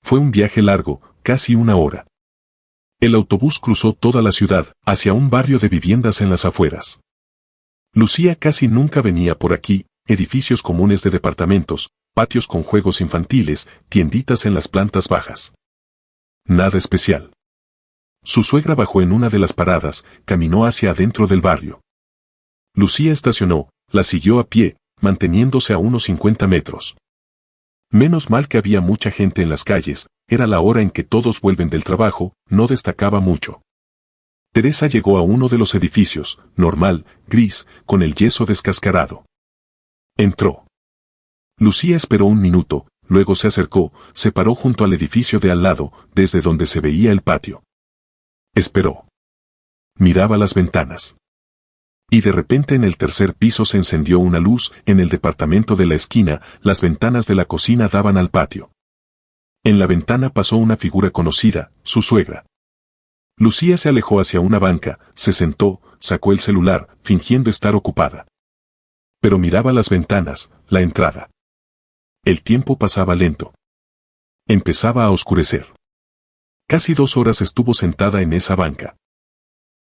A: Fue un viaje largo, casi 1 hora. El autobús cruzó toda la ciudad, hacia un barrio de viviendas en las afueras. Lucía casi nunca venía por aquí, edificios comunes de departamentos, patios con juegos infantiles, tienditas en las plantas bajas. Nada especial. Su suegra bajó en una de las paradas, caminó hacia adentro del barrio. Lucía estacionó, la siguió a pie, manteniéndose a unos 50 metros. Menos mal que había mucha gente en las calles, era la hora en que todos vuelven del trabajo, no destacaba mucho. Teresa llegó a uno de los edificios, normal, gris, con el yeso descascarado. Entró. Lucía esperó 1 minuto, luego se acercó, se paró junto al edificio de al lado, desde donde se veía el patio. Esperó. Miraba las ventanas. Y de repente en el tercer piso se encendió una luz, en el departamento de la esquina, las ventanas de la cocina daban al patio. En la ventana pasó una figura conocida, su suegra. Lucía se alejó hacia una banca, se sentó, sacó el celular, fingiendo estar ocupada. Pero miraba las ventanas, la entrada. El tiempo pasaba lento. Empezaba a oscurecer. Casi 2 horas estuvo sentada en esa banca.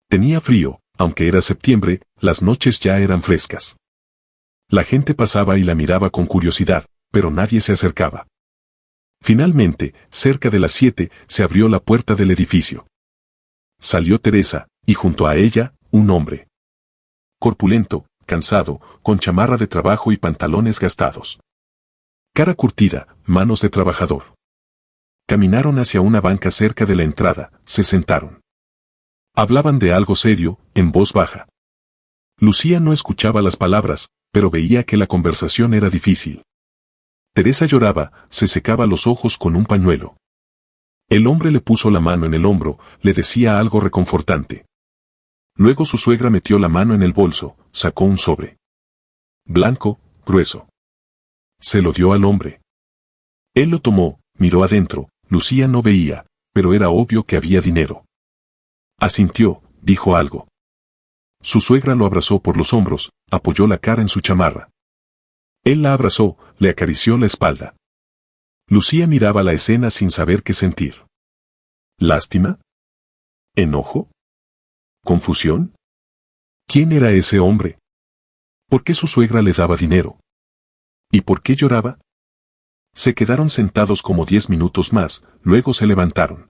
A: Tenía frío, aunque era septiembre, las noches ya eran frescas. La gente pasaba y la miraba con curiosidad, pero nadie se acercaba. Finalmente, cerca de las 7, se abrió la puerta del edificio. Salió Teresa, y junto a ella, un hombre. Corpulento, cansado, con chamarra de trabajo y pantalones gastados. Cara curtida, manos de trabajador. Caminaron hacia una banca cerca de la entrada, se sentaron. Hablaban de algo serio, en voz baja. Lucía no escuchaba las palabras, pero veía que la conversación era difícil. Teresa lloraba, se secaba los ojos con un pañuelo. El hombre le puso la mano en el hombro, le decía algo reconfortante. Luego su suegra metió la mano en el bolso, sacó un sobre. Blanco, grueso. Se lo dio al hombre. Él lo tomó, miró adentro, Lucía no veía, pero era obvio que había dinero. Asintió, dijo algo. Su suegra lo abrazó por los hombros, apoyó la cara en su chamarra. Él la abrazó, le acarició la espalda. Lucía miraba la escena sin saber qué sentir. ¿Lástima? ¿Enojo? ¿Confusión? ¿Quién era ese hombre? ¿Por qué su suegra le daba dinero? ¿Y por qué lloraba? Se quedaron sentados como 10 minutos más, luego se levantaron.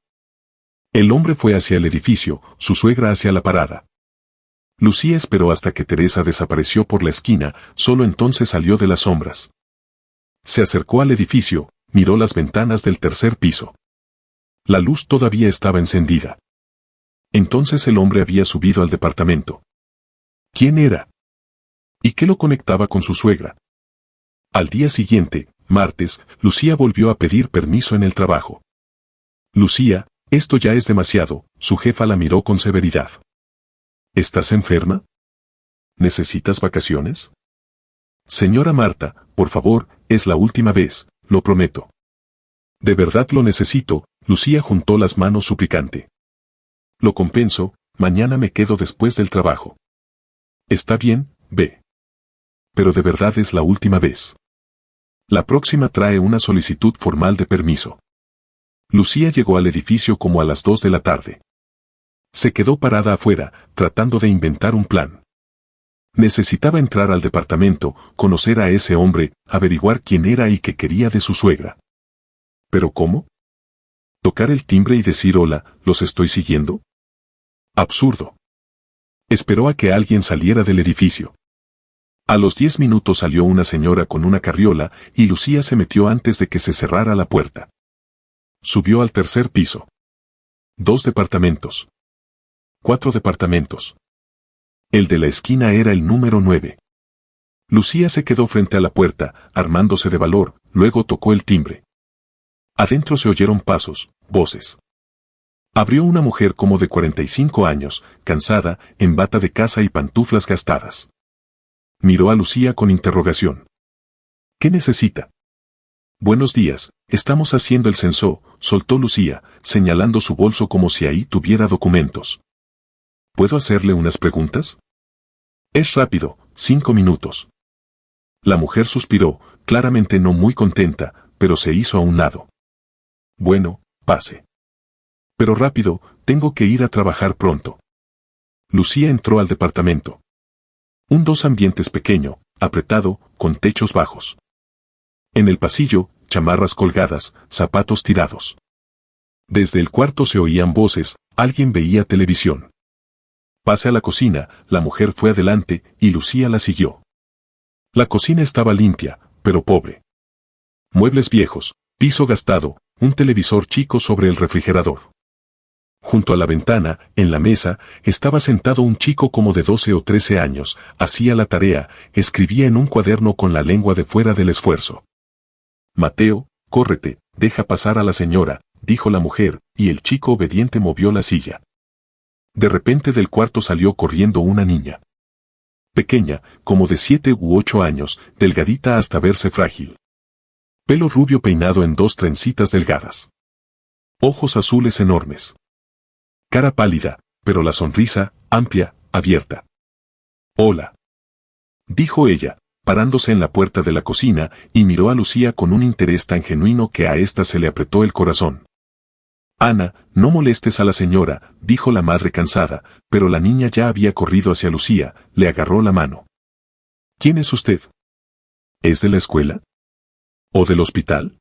A: El hombre fue hacia el edificio, su suegra hacia la parada. Lucía esperó hasta que Teresa desapareció por la esquina, solo entonces salió de las sombras. Se acercó al edificio, miró las ventanas del tercer piso. La luz todavía estaba encendida. Entonces el hombre había subido al departamento. ¿Quién era? ¿Y qué lo conectaba con su suegra? Al día siguiente, martes, Lucía volvió a pedir permiso en el trabajo. Lucía, esto ya es demasiado, su jefa la miró con severidad. ¿Estás enferma? ¿Necesitas vacaciones? Señora Marta, por favor, es la última vez, lo prometo. De verdad lo necesito, Lucía juntó las manos suplicante. Lo compenso, mañana me quedo después del trabajo. Está bien, ve. Pero de verdad es la última vez. La próxima trae una solicitud formal de permiso. Lucía llegó al edificio como a las 2 de la tarde. Se quedó parada afuera, tratando de inventar un plan. Necesitaba entrar al departamento, conocer a ese hombre, averiguar quién era y qué quería de su suegra. ¿Pero cómo? ¿Tocar el timbre y decir hola, los estoy siguiendo? Absurdo. Esperó a que alguien saliera del edificio. A los 10 minutos salió una señora con una carriola y Lucía se metió antes de que se cerrara la puerta. Subió al tercer piso. 2 departamentos. 4 departamentos. El de la esquina era el número 9. Lucía se quedó frente a la puerta, armándose de valor, luego tocó el timbre. Adentro se oyeron pasos, voces. Abrió una mujer como de 45 años, cansada, en bata de casa y pantuflas gastadas. Miró a Lucía con interrogación. ¿Qué necesita? Buenos días, estamos haciendo el censo, soltó Lucía, señalando su bolso como si ahí tuviera documentos. ¿Puedo hacerle unas preguntas? Es rápido, 5 minutos. La mujer suspiró, claramente no muy contenta, pero se hizo a un lado. Bueno, pase. Pero rápido, tengo que ir a trabajar pronto. Lucía entró al departamento. Un dos ambientes pequeño, apretado, con techos bajos. En el pasillo, chamarras colgadas, zapatos tirados. Desde el cuarto se oían voces, alguien veía televisión. Pase a la cocina, la mujer fue adelante, y Lucía la siguió. La cocina estaba limpia, pero pobre. Muebles viejos, piso gastado, un televisor chico sobre el refrigerador. Junto a la ventana, en la mesa, estaba sentado un chico como de 12 o 13 años, hacía la tarea, escribía en un cuaderno con la lengua de fuera del esfuerzo. Mateo, córrete, deja pasar a la señora, dijo la mujer, y el chico obediente movió la silla. De repente del cuarto salió corriendo una niña. Pequeña, como de 7 u 8 años, delgadita hasta verse frágil. Pelo rubio peinado en 2 trencitas delgadas. Ojos azules enormes. Cara pálida, pero la sonrisa, amplia, abierta. Hola. Dijo ella, parándose en la puerta de la cocina, y miró a Lucía con un interés tan genuino que a ésta se le apretó el corazón. Ana, no molestes a la señora, dijo la madre cansada, pero la niña ya había corrido hacia Lucía, le agarró la mano. ¿Quién es usted? ¿Es de la escuela? ¿O del hospital?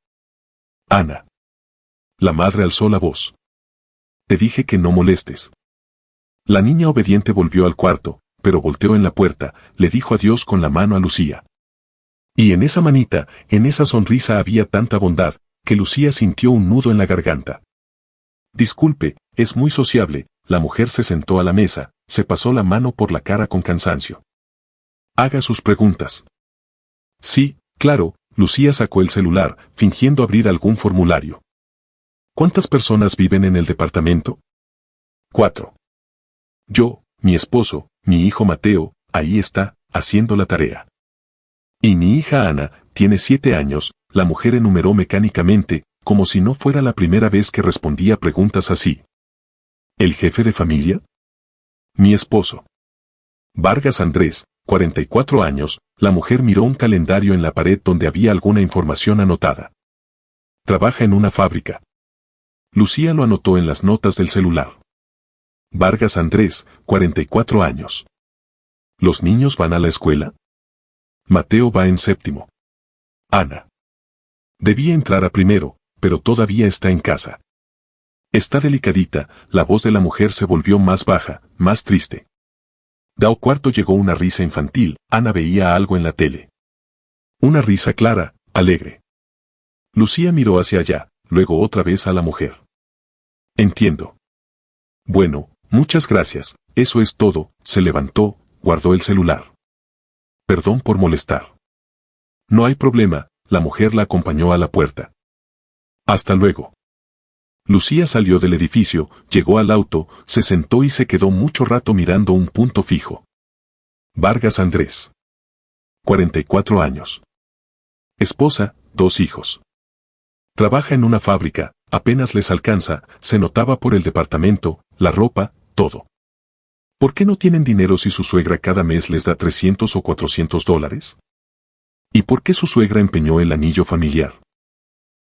A: Ana. La madre alzó la voz. Te dije que no molestes. La niña obediente volvió al cuarto, pero volteó en la puerta, le dijo adiós con la mano a Lucía. Y en esa manita, en esa sonrisa había tanta bondad, que Lucía sintió un nudo en la garganta. Disculpe, es muy sociable, la mujer se sentó a la mesa, se pasó la mano por la cara con cansancio. Haga sus preguntas. Sí, claro, Lucía sacó el celular, fingiendo abrir algún formulario. ¿Cuántas personas viven en el departamento? 4. Yo, mi esposo, mi hijo Mateo, ahí está, haciendo la tarea. Y mi hija Ana, tiene 7 años, la mujer enumeró mecánicamente, como si no fuera la primera vez que respondía preguntas así. ¿El jefe de familia? Mi esposo. Vargas Andrés, 44 años, la mujer miró un calendario en la pared donde había alguna información anotada. Trabaja en una fábrica. Lucía lo anotó en las notas del celular. Vargas Andrés, 44 años. ¿Los niños van a la escuela? Mateo va en 7º. Ana. Debía entrar a primero, pero todavía está en casa. Está delicadita, la voz de la mujer se volvió más baja, más triste. Dao cuarto llegó una risa infantil, Ana veía algo en la tele. Una risa clara, alegre. Lucía miró hacia allá, luego otra vez a la mujer. Entiendo. Bueno, muchas gracias, eso es todo, se levantó, guardó el celular. Perdón por molestar. No hay problema, la mujer la acompañó a la puerta. Hasta luego. Lucía salió del edificio, llegó al auto, se sentó y se quedó mucho rato mirando un punto fijo. Vargas Andrés. 44 años. Esposa, 2 hijos. Trabaja en una fábrica, apenas les alcanza, se notaba por el departamento, la ropa, todo. ¿Por qué no tienen dinero si su suegra cada mes les da 300 o 400 dólares? ¿Y por qué su suegra empeñó el anillo familiar?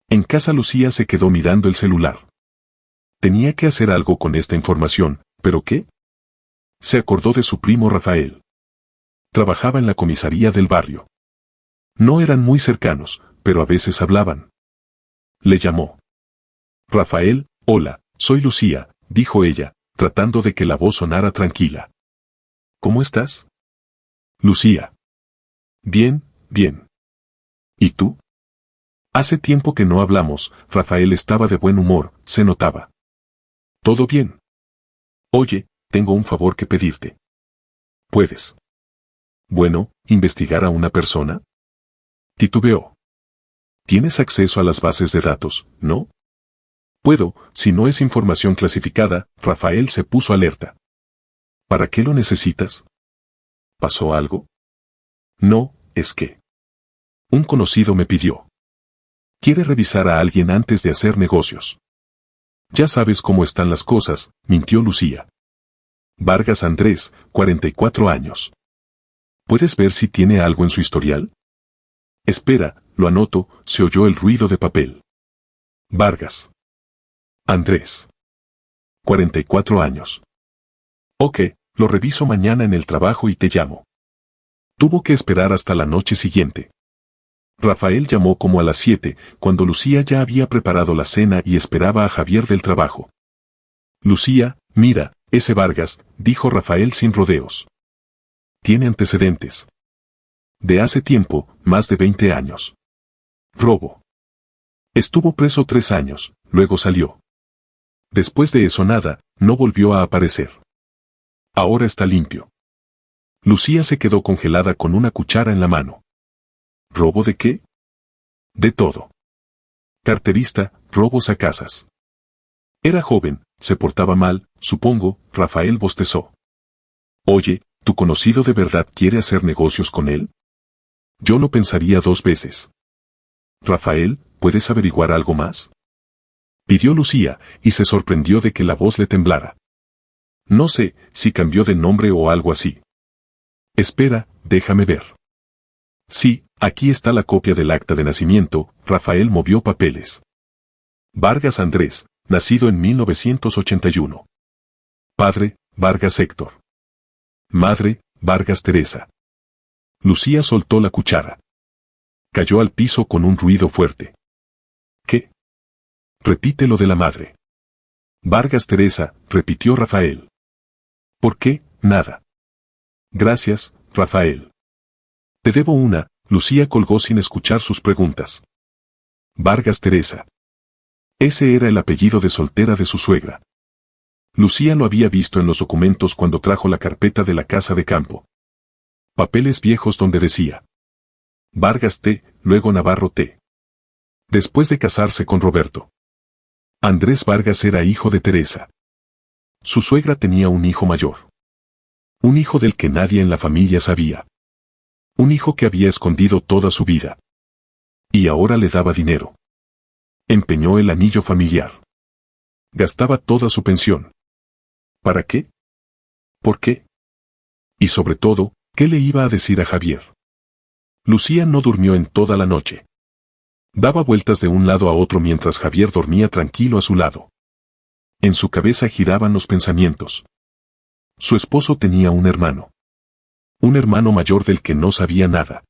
A: En casa Lucía se quedó mirando el celular. Tenía que hacer algo con esta información, ¿pero qué? Se acordó de su primo Rafael. Trabajaba en la comisaría del barrio. No eran muy cercanos, pero a veces hablaban. Le llamó. Rafael, hola, soy Lucía, dijo ella, tratando de que la voz sonara tranquila. ¿Cómo estás? Lucía. Bien, bien. ¿Y tú? Hace tiempo que no hablamos, Rafael estaba de buen humor, se notaba. ¿Todo bien? Oye, tengo un favor que pedirte. ¿Puedes? Bueno, ¿investigar a una persona? Titubeó. ¿Tienes acceso a las bases de datos, no? Puedo, si no es información clasificada, Rafael se puso alerta. ¿Para qué lo necesitas? ¿Pasó algo? No, es que. Un conocido me pidió. Quiere revisar a alguien antes de hacer negocios. Ya sabes cómo están las cosas, mintió Lucía. Vargas Andrés, 44 años. ¿Puedes ver si tiene algo en su historial? Espera, lo anoto, se oyó el ruido de papel. Vargas Andrés. 44 años. Ok, lo reviso mañana en el trabajo y te llamo. Tuvo que esperar hasta la noche siguiente. Rafael llamó como a las 7, cuando Lucía ya había preparado la cena y esperaba a Javier del trabajo. Lucía, mira, ese Vargas, dijo Rafael sin rodeos. Tiene antecedentes. De hace tiempo, más de 20 años. Robo. Estuvo preso 3 años, luego salió. Después de eso nada, no volvió a aparecer. Ahora está limpio. Lucía se quedó congelada con una cuchara en la mano. ¿Robo de qué? De todo. Carterista, robos a casas. Era joven, se portaba mal, supongo, Rafael bostezó. Oye, ¿tu conocido de verdad quiere hacer negocios con él? Yo lo pensaría 2 veces. Rafael, ¿puedes averiguar algo más? Pidió Lucía, y se sorprendió de que la voz le temblara. No sé, si cambió de nombre o algo así. Espera, déjame ver. Sí, aquí está la copia del acta de nacimiento. Rafael movió papeles. Vargas Andrés, nacido en 1981. Padre, Vargas Héctor. Madre, Vargas Teresa. Lucía soltó la cuchara. Cayó al piso con un ruido fuerte. ¿Qué? Repite lo de la madre. Vargas Teresa, repitió Rafael. ¿Por qué? Nada. Gracias, Rafael. Te debo una. Lucía colgó sin escuchar sus preguntas. Vargas Teresa. Ese era el apellido de soltera de su suegra. Lucía lo había visto en los documentos cuando trajo la carpeta de la casa de campo. Papeles viejos donde decía Vargas T., luego Navarro T. Después de casarse con Roberto. Andrés Vargas era hijo de Teresa. Su suegra tenía un hijo mayor. Un hijo del que nadie en la familia sabía. Un hijo que había escondido toda su vida. Y ahora le daba dinero. Empeñó el anillo familiar. Gastaba toda su pensión. ¿Para qué? ¿Por qué? Y sobre todo, ¿qué le iba a decir a Javier? Lucía no durmió en toda la noche. Daba vueltas de un lado a otro mientras Javier dormía tranquilo a su lado. En su cabeza giraban los pensamientos. Su esposo tenía un hermano. Un hermano mayor del que no sabía nada.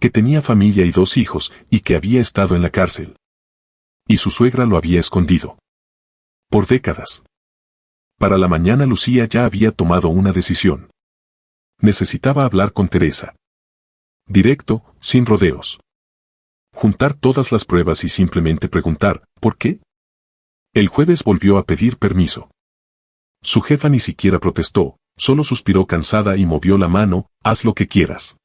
A: Que tenía familia y 2 hijos, y que había estado en la cárcel. Y su suegra lo había escondido. Por décadas. Para la mañana Lucía ya había tomado una decisión. Necesitaba hablar con Teresa. Directo, sin rodeos. Juntar todas las pruebas y simplemente preguntar, ¿por qué? El jueves volvió a pedir permiso. Su jefa ni siquiera protestó, solo suspiró cansada y movió la mano, haz lo que quieras.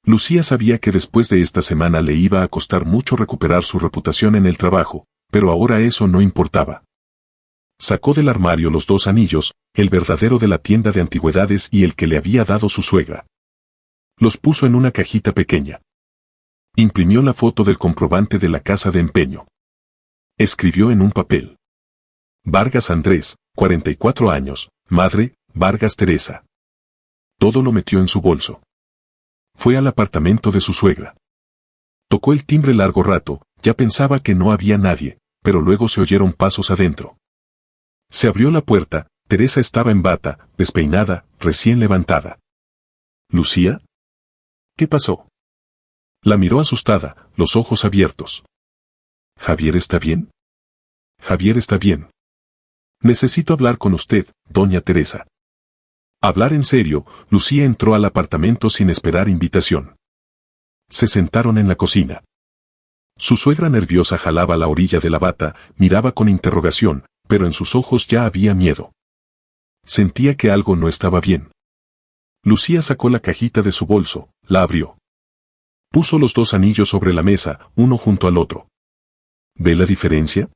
A: Lucía sabía que después de esta semana le iba a costar mucho recuperar su reputación en el trabajo, pero ahora eso no importaba. Sacó del armario los 2 anillos, el verdadero de la tienda de antigüedades y el que le había dado su suegra. Los puso en una cajita pequeña. Imprimió la foto del comprobante de la casa de empeño. Escribió en un papel. Vargas Andrés, 44 años, madre, Vargas Teresa. Todo lo metió en su bolso. Fue al apartamento de su suegra. Tocó el timbre largo rato, ya pensaba que no había nadie, pero luego se oyeron pasos adentro. Se abrió la puerta, Teresa estaba en bata, despeinada, recién levantada. ¿Lucía? ¿Qué pasó? La miró asustada, los ojos abiertos. ¿Javier está bien? Javier está bien. Necesito hablar con usted, doña Teresa. Hablar en serio, Lucía entró al apartamento sin esperar invitación. Se sentaron en la cocina. Su suegra nerviosa jalaba la orilla de la bata, miraba con interrogación, pero en sus ojos ya había miedo. Sentía que algo no estaba bien. Lucía sacó la cajita de su bolso, la abrió. Puso los 2 anillos sobre la mesa, uno junto al otro. ¿Ve la diferencia?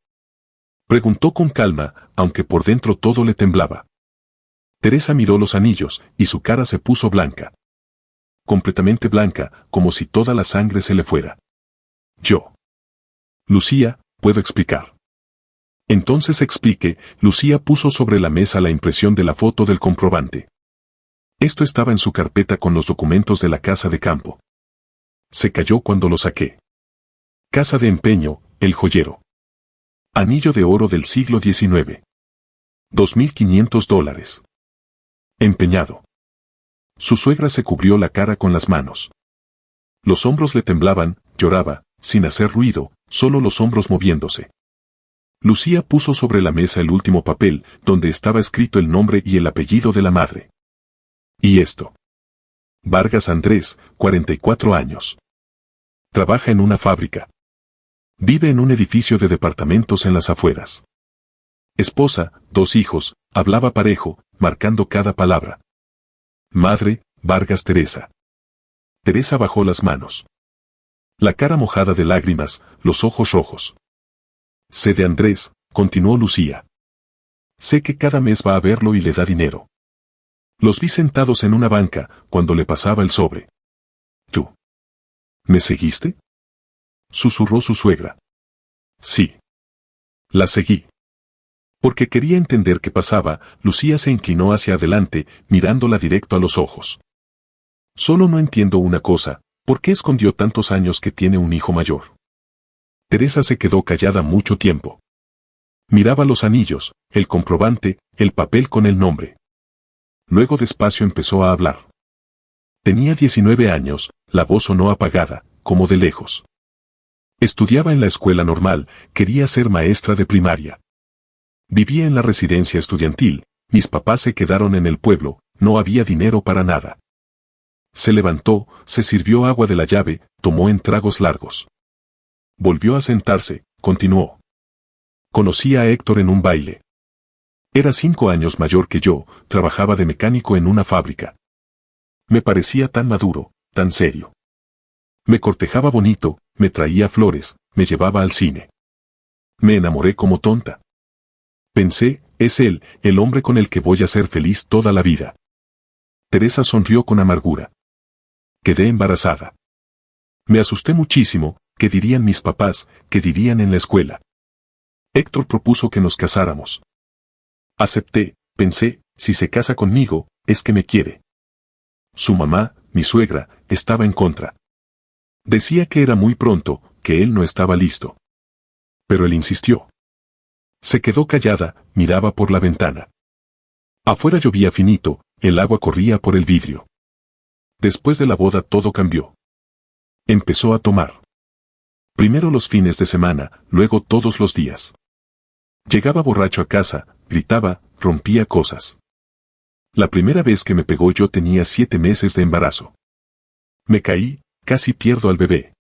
A: Preguntó con calma, aunque por dentro todo le temblaba. Teresa miró los anillos, y su cara se puso blanca. Completamente blanca, como si toda la sangre se le fuera. Yo. Lucía, puedo explicar. Entonces explique, Lucía puso sobre la mesa la impresión de la foto del comprobante. Esto estaba en su carpeta con los documentos de la casa de campo. Se calló cuando lo saqué. Casa de empeño, El Joyero. Anillo de oro del siglo XIX. $2.500. Empeñado. Su suegra se cubrió la cara con las manos. Los hombros le temblaban, lloraba, sin hacer ruido, solo los hombros moviéndose. Lucía puso sobre la mesa el último papel, donde estaba escrito el nombre y el apellido de la madre. ¿Y esto? Vargas Andrés, 44 años. Trabaja en una fábrica. Vive en un edificio de departamentos en las afueras. Esposa, 2 hijos, hablaba parejo, marcando cada palabra. Madre, Vargas Teresa. Teresa bajó las manos. La cara mojada de lágrimas, los ojos rojos. Sé de Andrés, continuó Lucía. Sé que cada mes va a verlo y le da dinero. Los vi sentados en una banca, cuando le pasaba el sobre. ¿Tú? ¿Me seguiste? Susurró su suegra. Sí. La seguí. Porque quería entender qué pasaba, Lucía se inclinó hacia adelante, mirándola directo a los ojos. Solo no entiendo una cosa, ¿por qué escondió tantos años que tiene un hijo mayor? Teresa se quedó callada mucho tiempo. Miraba los anillos, el comprobante, el papel con el nombre. Luego despacio empezó a hablar. Tenía 19 años, la voz sonó apagada, como de lejos. Estudiaba en la escuela normal, quería ser maestra de primaria. Vivía en la residencia estudiantil, mis papás se quedaron en el pueblo, no había dinero para nada. Se levantó, se sirvió agua de la llave, tomó en tragos largos. Volvió a sentarse, continuó. Conocí a Héctor en un baile. Era 5 años mayor que yo, trabajaba de mecánico en una fábrica. Me parecía tan maduro, tan serio. Me cortejaba bonito, me traía flores, me llevaba al cine. Me enamoré como tonta. Pensé, es él, el hombre con el que voy a ser feliz toda la vida. Teresa sonrió con amargura. Quedé embarazada. Me asusté muchísimo, ¿qué dirían mis papás, qué dirían en la escuela? Héctor propuso que nos casáramos. Acepté, pensé, si se casa conmigo, es que me quiere. Su mamá, mi suegra, estaba en contra. Decía que era muy pronto, que él no estaba listo. Pero él insistió. Se quedó callada, miraba por la ventana. Afuera llovía finito, el agua corría por el vidrio. Después de la boda todo cambió. Empezó a tomar. Primero los fines de semana, luego todos los días. Llegaba borracho a casa, gritaba, rompía cosas. La primera vez que me pegó yo tenía 7 meses de embarazo. Me caí, casi pierdo al bebé.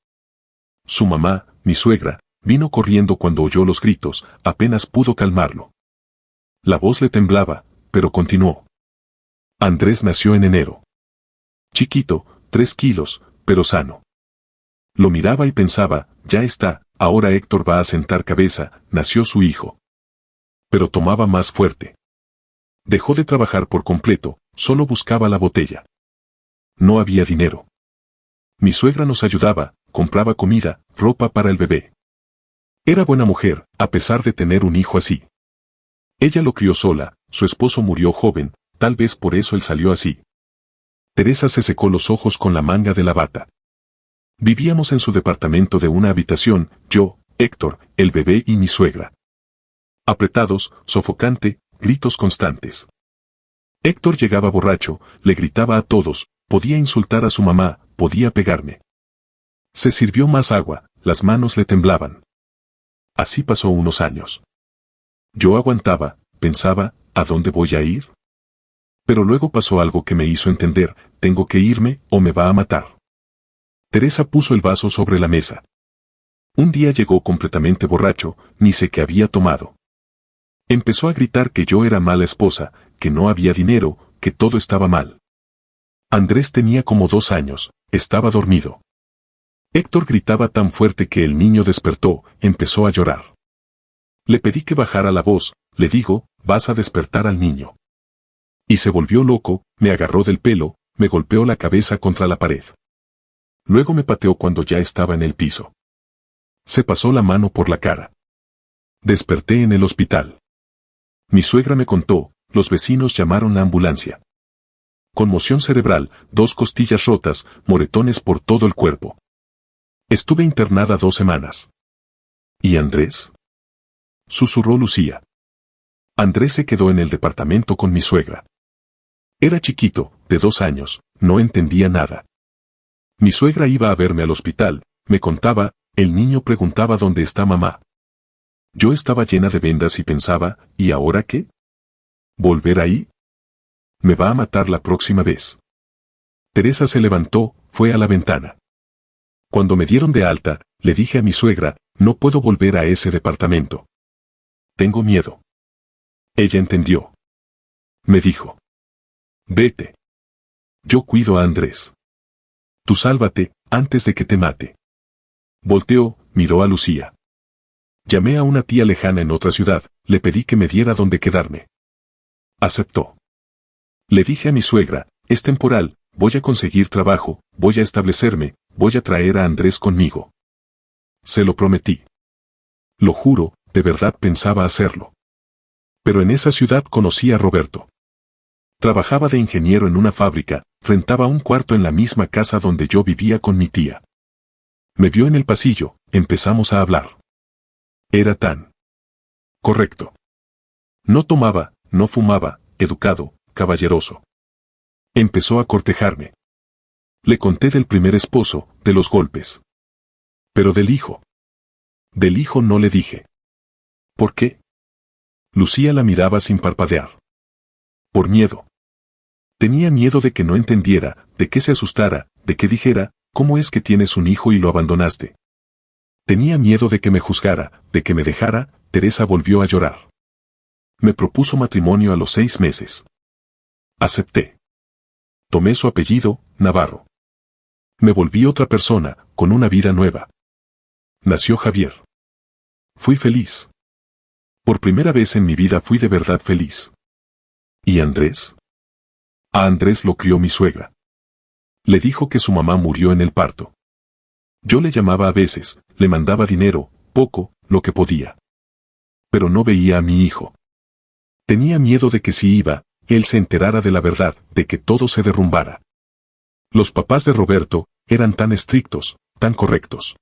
A: Su mamá, mi suegra, vino corriendo cuando oyó los gritos, apenas pudo calmarlo. La voz le temblaba, pero continuó. Andrés nació en enero. Chiquito, 3 kilos, pero sano. Lo miraba y pensaba, ya está, ahora Héctor va a sentar cabeza, nació su hijo. Pero tomaba más fuerte. Dejó de trabajar por completo, solo buscaba la botella. No había dinero. Mi suegra nos ayudaba, compraba comida, ropa para el bebé. Era buena mujer, a pesar de tener un hijo así. Ella lo crió sola, su esposo murió joven, tal vez por eso él salió así. Teresa se secó los ojos con la manga de la bata. Vivíamos en su departamento de una habitación, yo, Héctor, el bebé y mi suegra. Apretados, sofocante, gritos constantes. Héctor llegaba borracho, le gritaba a todos, podía insultar a su mamá, podía pegarme. Se sirvió más agua, las manos le temblaban. Así pasó unos años. Yo aguantaba, pensaba, ¿a dónde voy a ir? Pero luego pasó algo que me hizo entender, tengo que irme o me va a matar. Teresa puso el vaso sobre la mesa. Un día llegó completamente borracho, ni sé qué había tomado. Empezó a gritar que yo era mala esposa, que no había dinero, que todo estaba mal. Andrés tenía como 2 años, estaba dormido. Héctor gritaba tan fuerte que el niño despertó, empezó a llorar. Le pedí que bajara la voz, le digo, vas a despertar al niño. Y se volvió loco, me agarró del pelo, me golpeó la cabeza contra la pared. Luego me pateó cuando ya estaba en el piso. Se pasó la mano por la cara. Desperté en el hospital. Mi suegra me contó, los vecinos llamaron a ambulancia. Conmoción cerebral, 2 costillas rotas, moretones por todo el cuerpo. Estuve internada 2 semanas. ¿Y Andrés? Susurró Lucía. Andrés se quedó en el departamento con mi suegra. Era chiquito, de 2 años, no entendía nada. Mi suegra iba a verme al hospital, me contaba, el niño preguntaba dónde está mamá. Yo estaba llena de vendas y pensaba, ¿y ahora qué? ¿Volver ahí? Me va a matar la próxima vez. Teresa se levantó, fue a la ventana. Cuando me dieron de alta, le dije a mi suegra, no puedo volver a ese departamento. Tengo miedo. Ella entendió. Me dijo. Vete. Yo cuido a Andrés. Tú sálvate, antes de que te mate. Volteó, miró a Lucía. Llamé a una tía lejana en otra ciudad, le pedí que me diera dónde quedarme. Aceptó. Le dije a mi suegra, es temporal, voy a conseguir trabajo, voy a establecerme, voy a traer a Andrés conmigo. Se lo prometí. Lo juro, de verdad pensaba hacerlo. Pero en esa ciudad conocí a Roberto. Trabajaba de ingeniero en una fábrica, rentaba un cuarto en la misma casa donde yo vivía con mi tía. Me vio en el pasillo, empezamos a hablar. Era tan correcto. No tomaba, no fumaba, educado, caballeroso. Empezó a cortejarme. Le conté del primer esposo, de los golpes. Pero del hijo. Del hijo no le dije. ¿Por qué? Lucía la miraba sin parpadear. Por miedo. Tenía miedo de que no entendiera, de que se asustara, de que dijera, ¿cómo es que tienes un hijo y lo abandonaste? Tenía miedo de que me juzgara, de que me dejara. Teresa volvió a llorar. Me propuso matrimonio a los 6 meses. Acepté. Tomé su apellido, Navarro. Me volví otra persona, con una vida nueva. Nació Javier. Fui feliz. Por primera vez en mi vida fui de verdad feliz. ¿Y Andrés? A Andrés lo crió mi suegra. Le dijo que su mamá murió en el parto. Yo le llamaba a veces, le mandaba dinero, poco, lo que podía. Pero no veía a mi hijo. Tenía miedo de que si iba, él se enterara de la verdad, de que todo se derrumbara. Los papás de Roberto eran tan estrictos, tan correctos.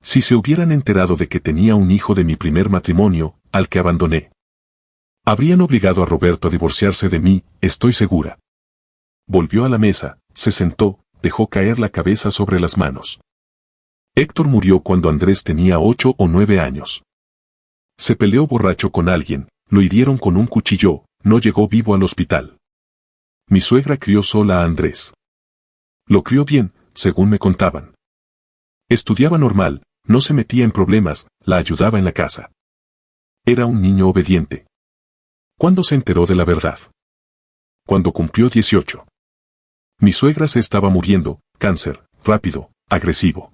A: Si se hubieran enterado de que tenía un hijo de mi primer matrimonio, al que abandoné, habrían obligado a Roberto a divorciarse de mí, estoy segura. Volvió a la mesa, se sentó, dejó caer la cabeza sobre las manos. Héctor murió cuando Andrés tenía 8 o 9 años. Se peleó borracho con alguien, lo hirieron con un cuchillo, no llegó vivo al hospital. Mi suegra crió sola a Andrés. Lo crió bien, según me contaban. Estudiaba normal, no se metía en problemas, la ayudaba en la casa. Era un niño obediente. ¿Cuándo se enteró de la verdad? Cuando cumplió 18. Mi suegra se estaba muriendo, cáncer, rápido, agresivo.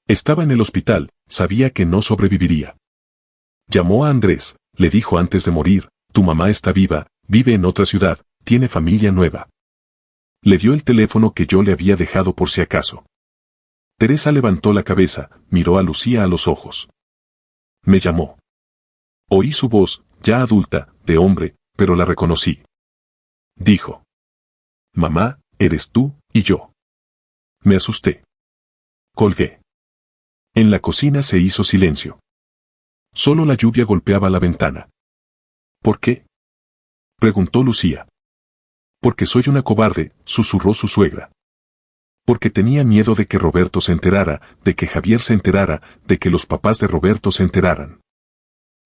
A: Estaba en el hospital, sabía que no sobreviviría. Llamó a Andrés, le dijo antes de morir, tu mamá está viva, vive en otra ciudad, tiene familia nueva. Le dio el teléfono que yo le había dejado por si acaso. Teresa levantó la cabeza, miró a Lucía a los ojos. Me llamó. Oí su voz, ya adulta, de hombre, pero la reconocí. Dijo. Mamá, eres tú, y yo. Me asusté. Colgué. En la cocina se hizo silencio. Solo la lluvia golpeaba la ventana. ¿Por qué? Preguntó Lucía. Porque soy una cobarde, susurró su suegra. Porque tenía miedo de que Roberto se enterara, de que Javier se enterara, de que los papás de Roberto se enteraran.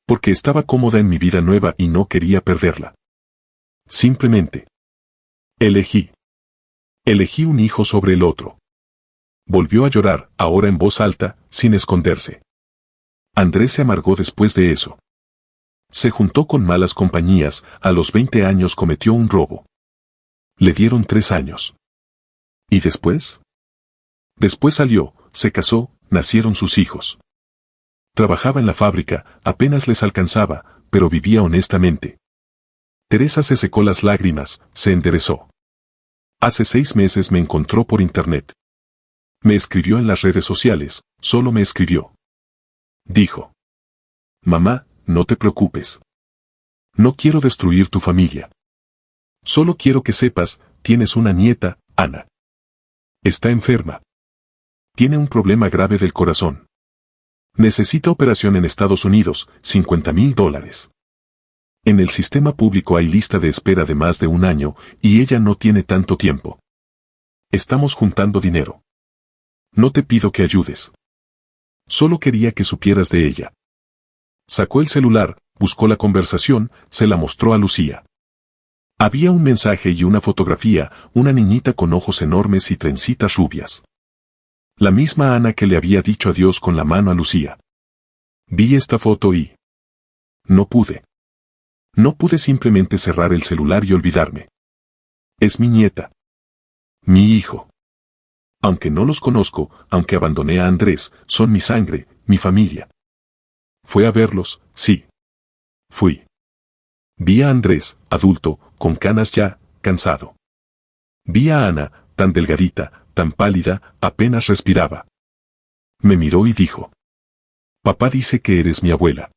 A: Porque estaba cómoda en mi vida nueva y no quería perderla. Simplemente. Elegí. Elegí un hijo sobre el otro. Volvió a llorar, ahora en voz alta, sin esconderse. Andrés se amargó después de eso. Se juntó con malas compañías, a los 20 años cometió un robo. Le dieron 3 años. ¿Y después? Después salió, se casó, nacieron sus hijos. Trabajaba en la fábrica, apenas les alcanzaba, pero vivía honestamente. Teresa se secó las lágrimas, se enderezó. Hace 6 meses me encontró por internet. Me escribió en las redes sociales, solo me escribió. Dijo. Mamá, no te preocupes. No quiero destruir tu familia. Solo quiero que sepas, tienes una nieta, Ana. Está enferma. Tiene un problema grave del corazón. Necesita operación en Estados Unidos, $50,000. En el sistema público hay lista de espera de más de un año, y ella no tiene tanto tiempo. Estamos juntando dinero. No te pido que ayudes. Solo quería que supieras de ella. Sacó el celular, buscó la conversación, se la mostró a Lucía. Había un mensaje y una fotografía, una niñita con ojos enormes y trencitas rubias. La misma Ana que le había dicho adiós con la mano a Lucía. Vi esta foto y... no pude. No pude simplemente cerrar el celular y olvidarme. Es mi nieta. Mi hijo. Aunque no los conozco, aunque abandoné a Andrés, son mi sangre, mi familia. ¿Fue a verlos? Sí. Fui. Vi a Andrés, adulto, con canas ya, cansado. Vi a Ana, tan delgadita, tan pálida, apenas respiraba. Me miró y dijo. Papá dice que eres mi abuela.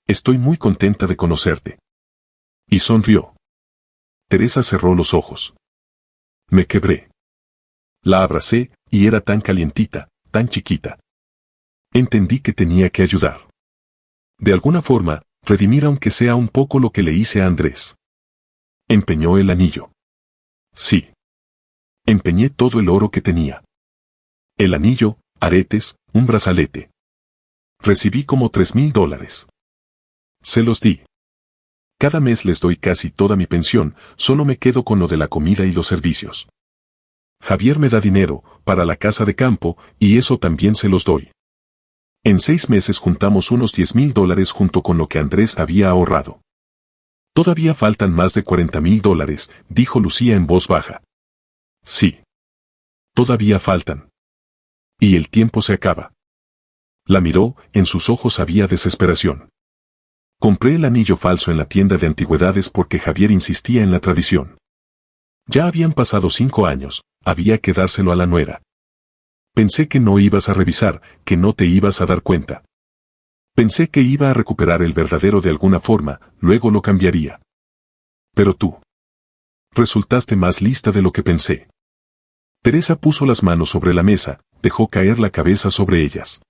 A: Estoy muy contenta de conocerte. Y sonrió. Teresa cerró los ojos. Me quebré. La abracé, y era tan calientita, tan chiquita. Entendí que tenía que ayudar. De alguna forma, redimir aunque sea un poco lo que le hice a Andrés. Empeñó el anillo. Sí. Empeñé todo el oro que tenía. El anillo, aretes, un brazalete. Recibí como $3,000. Se los di. Cada mes les doy casi toda mi pensión, solo me quedo con lo de la comida y los servicios. Javier me da dinero, para la casa de campo, y eso también se los doy. En 6 meses juntamos unos $10,000 junto con lo que Andrés había ahorrado. Todavía faltan más de $40,000, dijo Lucía en voz baja. Sí. Todavía faltan. Y el tiempo se acaba. La miró, en sus ojos había desesperación. Compré el anillo falso en la tienda de antigüedades porque Javier insistía en la tradición. Ya habían pasado 5 años, había que dárselo a la nuera. Pensé que no ibas a revisar, que no te ibas a dar cuenta. Pensé que iba a recuperar el verdadero de alguna forma, luego lo cambiaría. Pero tú. Resultaste más lista de lo que pensé. Teresa puso las manos sobre la mesa, dejó caer la cabeza sobre ellas.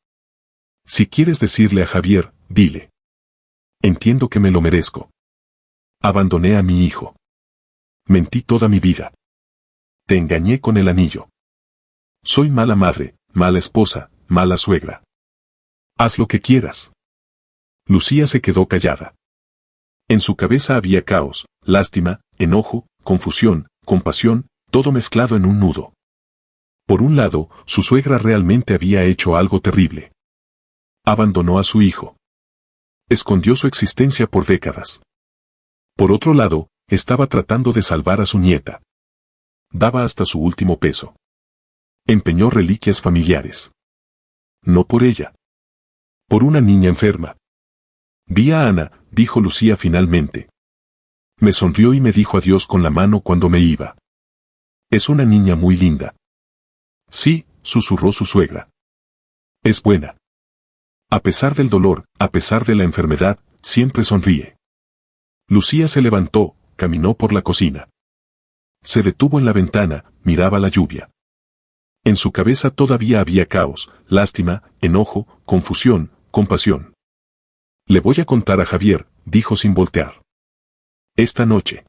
A: Si quieres decirle a Javier, dile. Entiendo que me lo merezco. Abandoné a mi hijo. Mentí toda mi vida. Te engañé con el anillo. Soy mala madre, mala esposa, mala suegra. Haz lo que quieras. Lucía se quedó callada. En su cabeza había caos, lástima, enojo, confusión, compasión, todo mezclado en un nudo. Por un lado, su suegra realmente había hecho algo terrible. Abandonó a su hijo. Escondió su existencia por décadas. Por otro lado, estaba tratando de salvar a su nieta. Daba hasta su último peso. Empeñó reliquias familiares. No por ella. Por una niña enferma. Vi a Ana, dijo Lucía finalmente. Me sonrió y me dijo adiós con la mano cuando me iba. Es una niña muy linda. Sí, susurró su suegra. Es buena. A pesar del dolor, a pesar de la enfermedad, siempre sonríe. Lucía se levantó, caminó por la cocina. Se detuvo en la ventana, miraba la lluvia. En su cabeza todavía había caos, lástima, enojo, confusión, compasión. Le voy a contar a Javier, dijo sin voltear. Esta noche.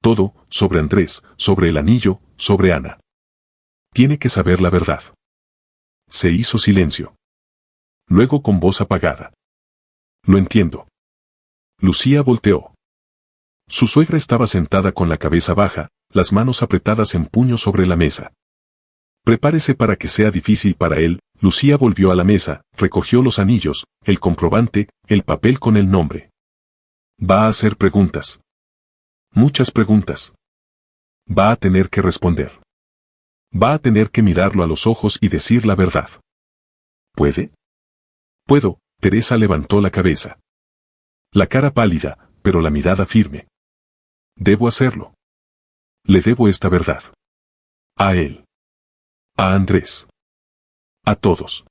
A: Todo, sobre Andrés, sobre el anillo, sobre Ana. Tiene que saber la verdad. Se hizo silencio. Luego con voz apagada. Lo entiendo. Lucía volteó. Su suegra estaba sentada con la cabeza baja, las manos apretadas en puño sobre la mesa. Prepárese para que sea difícil para él. Lucía volvió a la mesa, recogió los anillos, el comprobante, el papel con el nombre. Va a hacer preguntas. Muchas preguntas. Va a tener que responder. Va a tener que mirarlo a los ojos y decir la verdad. ¿Puede? Puedo. Teresa levantó la cabeza. La cara pálida, pero la mirada firme. Debo hacerlo. Le debo esta verdad. A él. A Andrés. A todos.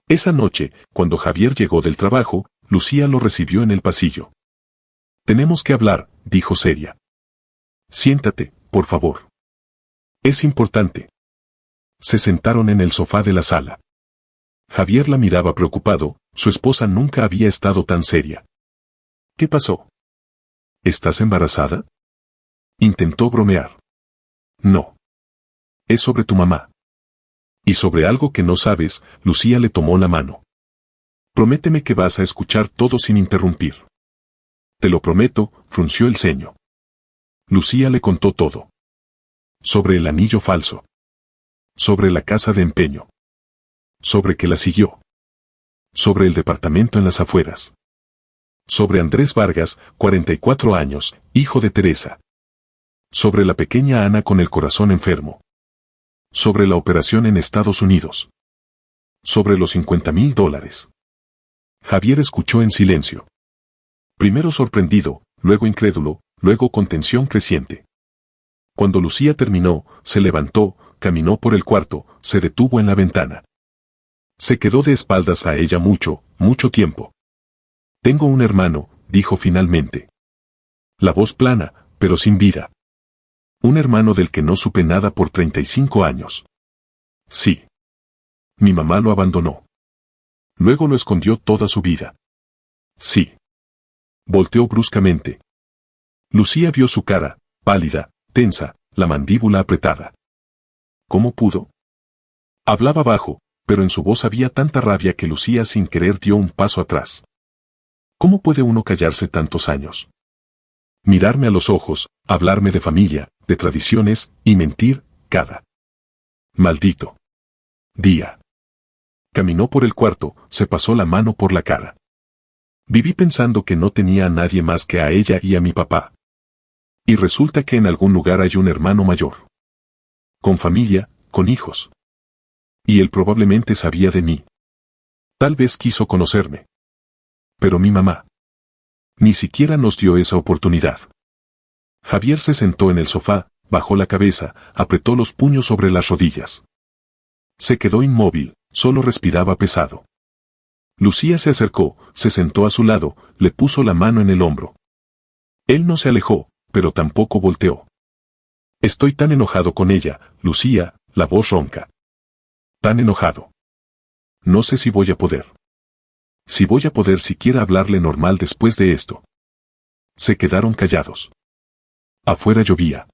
A: Esa noche, cuando Javier llegó del trabajo, Lucía lo recibió en el pasillo. Tenemos que hablar, dijo seria. Siéntate, por favor. Es importante. Se sentaron en el sofá de la sala. Javier la miraba preocupado, su esposa nunca había estado tan seria. ¿Qué pasó? ¿Estás embarazada? Intentó bromear. No. Es sobre tu mamá. Y sobre algo que no sabes, Lucía le tomó la mano. Prométeme que vas a escuchar todo sin interrumpir. Te lo prometo, frunció el ceño. Lucía le contó todo. Sobre el anillo falso. Sobre la casa de empeño. Sobre que la siguió. Sobre el departamento en las afueras. Sobre Andrés Vargas, 44 años, hijo de Teresa. Sobre la pequeña Ana con el corazón enfermo. Sobre la operación en Estados Unidos. Sobre los $50,000. Javier escuchó en silencio. Primero sorprendido, luego incrédulo, luego con tensión creciente. Cuando Lucía terminó, se levantó, caminó por el cuarto, se detuvo en la ventana. Se quedó de espaldas a ella mucho, mucho tiempo. Tengo un hermano, dijo finalmente. La voz plana, pero sin vida. Un hermano del que no supe nada por 35 años. Sí. Mi mamá lo abandonó. Luego lo escondió toda su vida. Sí. Volteó bruscamente. Lucía vio su cara, pálida, tensa, la mandíbula apretada. ¿Cómo pudo? Hablaba bajo, pero en su voz había tanta rabia que Lucía sin querer dio un paso atrás. ¿Cómo puede uno callarse tantos años? Mirarme a los ojos, hablarme de familia, de tradiciones, y mentir, cada maldito día. Caminó por el cuarto, se pasó la mano por la cara. Viví pensando que no tenía a nadie más que a ella y a mi papá. Y resulta que en algún lugar hay un hermano mayor. Con familia, con hijos. Y él probablemente sabía de mí. Tal vez quiso conocerme. Pero mi mamá ni siquiera nos dio esa oportunidad. Javier se sentó en el sofá, bajó la cabeza, apretó los puños sobre las rodillas. Se quedó inmóvil, solo respiraba pesado. Lucía se acercó, se sentó a su lado, le puso la mano en el hombro. Él no se alejó, pero tampoco volteó. Estoy tan enojado con ella, Lucía, la voz ronca. Tan enojado. No sé si voy a poder. Si voy a poder siquiera hablarle normal después de esto. Se quedaron callados. Afuera llovía.